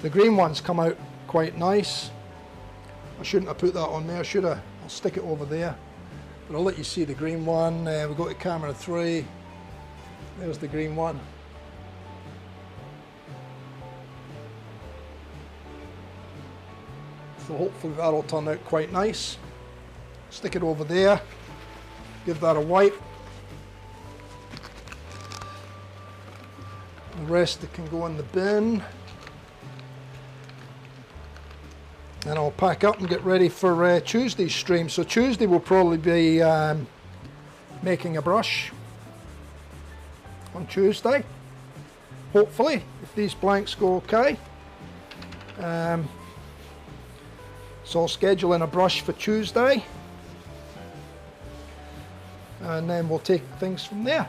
The green ones come out quite nice. I shouldn't have put that on there, should I? I'll stick it over there, but I'll let you see the green one. We'll go to camera 3. There's the green one. So hopefully that'll turn out quite nice. Stick it over there, give that a wipe. The rest that can go in the bin. And I'll pack up and get ready for Tuesday's stream. So Tuesday we'll probably be making a brush on Tuesday, hopefully, if these blanks go okay. So I'll schedule in a brush for Tuesday, and then we'll take things from there.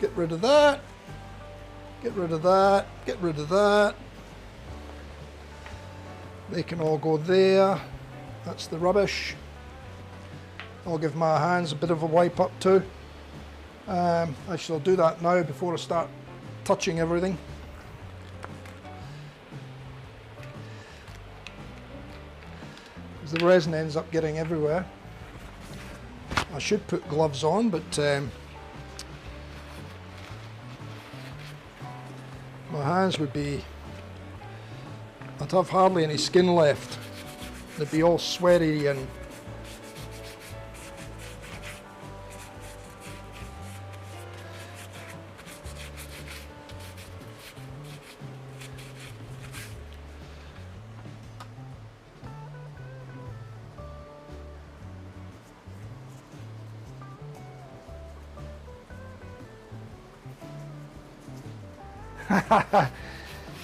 Get rid of that, get rid of that, get rid of that. They can all go there. That's the rubbish. I'll give my hands a bit of a wipe up too. I shall do that now before I start touching everything. As the resin ends up getting everywhere. I should put gloves on, but my hands would be, I'd have hardly any skin left. They'd be all sweaty and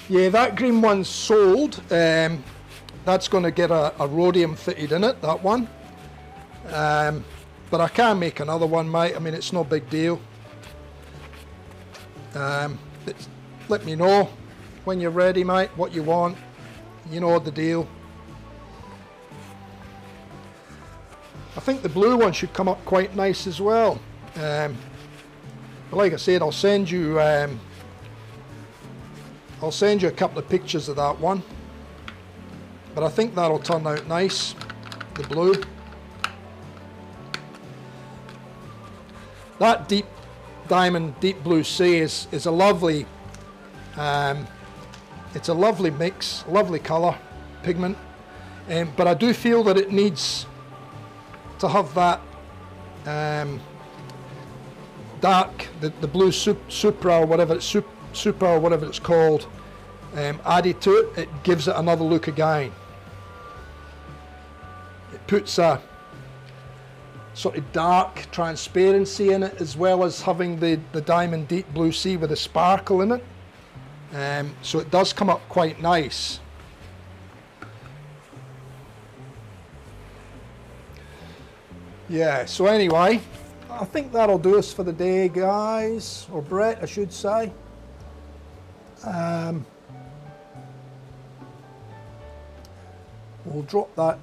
yeah, that green one's sold. That's going to get a rhodium fitted in it, that one. But I can make another one, mate. I mean, it's no big deal. Let me know when you're ready, mate, what you want. You know the deal. I think the blue one should come up quite nice as well. But like I said, I'll send you a couple of pictures of that one, but I think that'll turn out nice, the blue. That deep diamond, deep blue sea is a lovely, it's a lovely mix, lovely colour, pigment, but I do feel that it needs to have that dark, the blue supra or whatever it's super or whatever it's called, added to it. It gives it another look again. It puts a sort of dark transparency in it, as well as having the diamond deep blue sea with a sparkle in it. So it does come up quite nice. Yeah, so anyway, I think that'll do us for the day, guys, or Brett, I should say. We'll drop that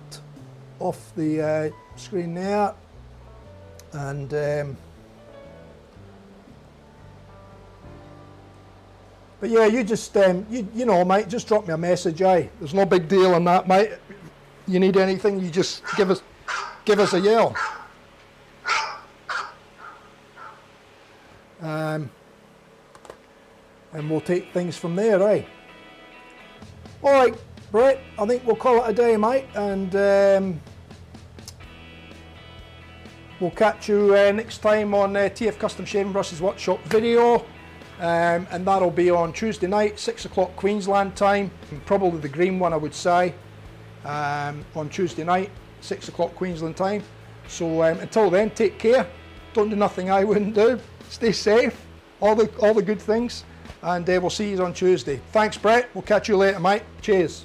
off the screen there, and but yeah, you just you know, mate, just drop me a message. There's no big deal on that, mate. You need anything, you just give us a yell. And we'll take things from there, All right, Brett, I think we'll call it a day, mate, and we'll catch you next time on TF Custom Shaving Brushes Workshop video, and that'll be on Tuesday night, 6 o'clock Queensland time, probably the green one, I would say, on Tuesday night, 6 o'clock Queensland time. So until then, take care, don't do nothing I wouldn't do, stay safe, all the good things. And we'll see you on Tuesday. Thanks, Brett. We'll catch you later, mate. Cheers.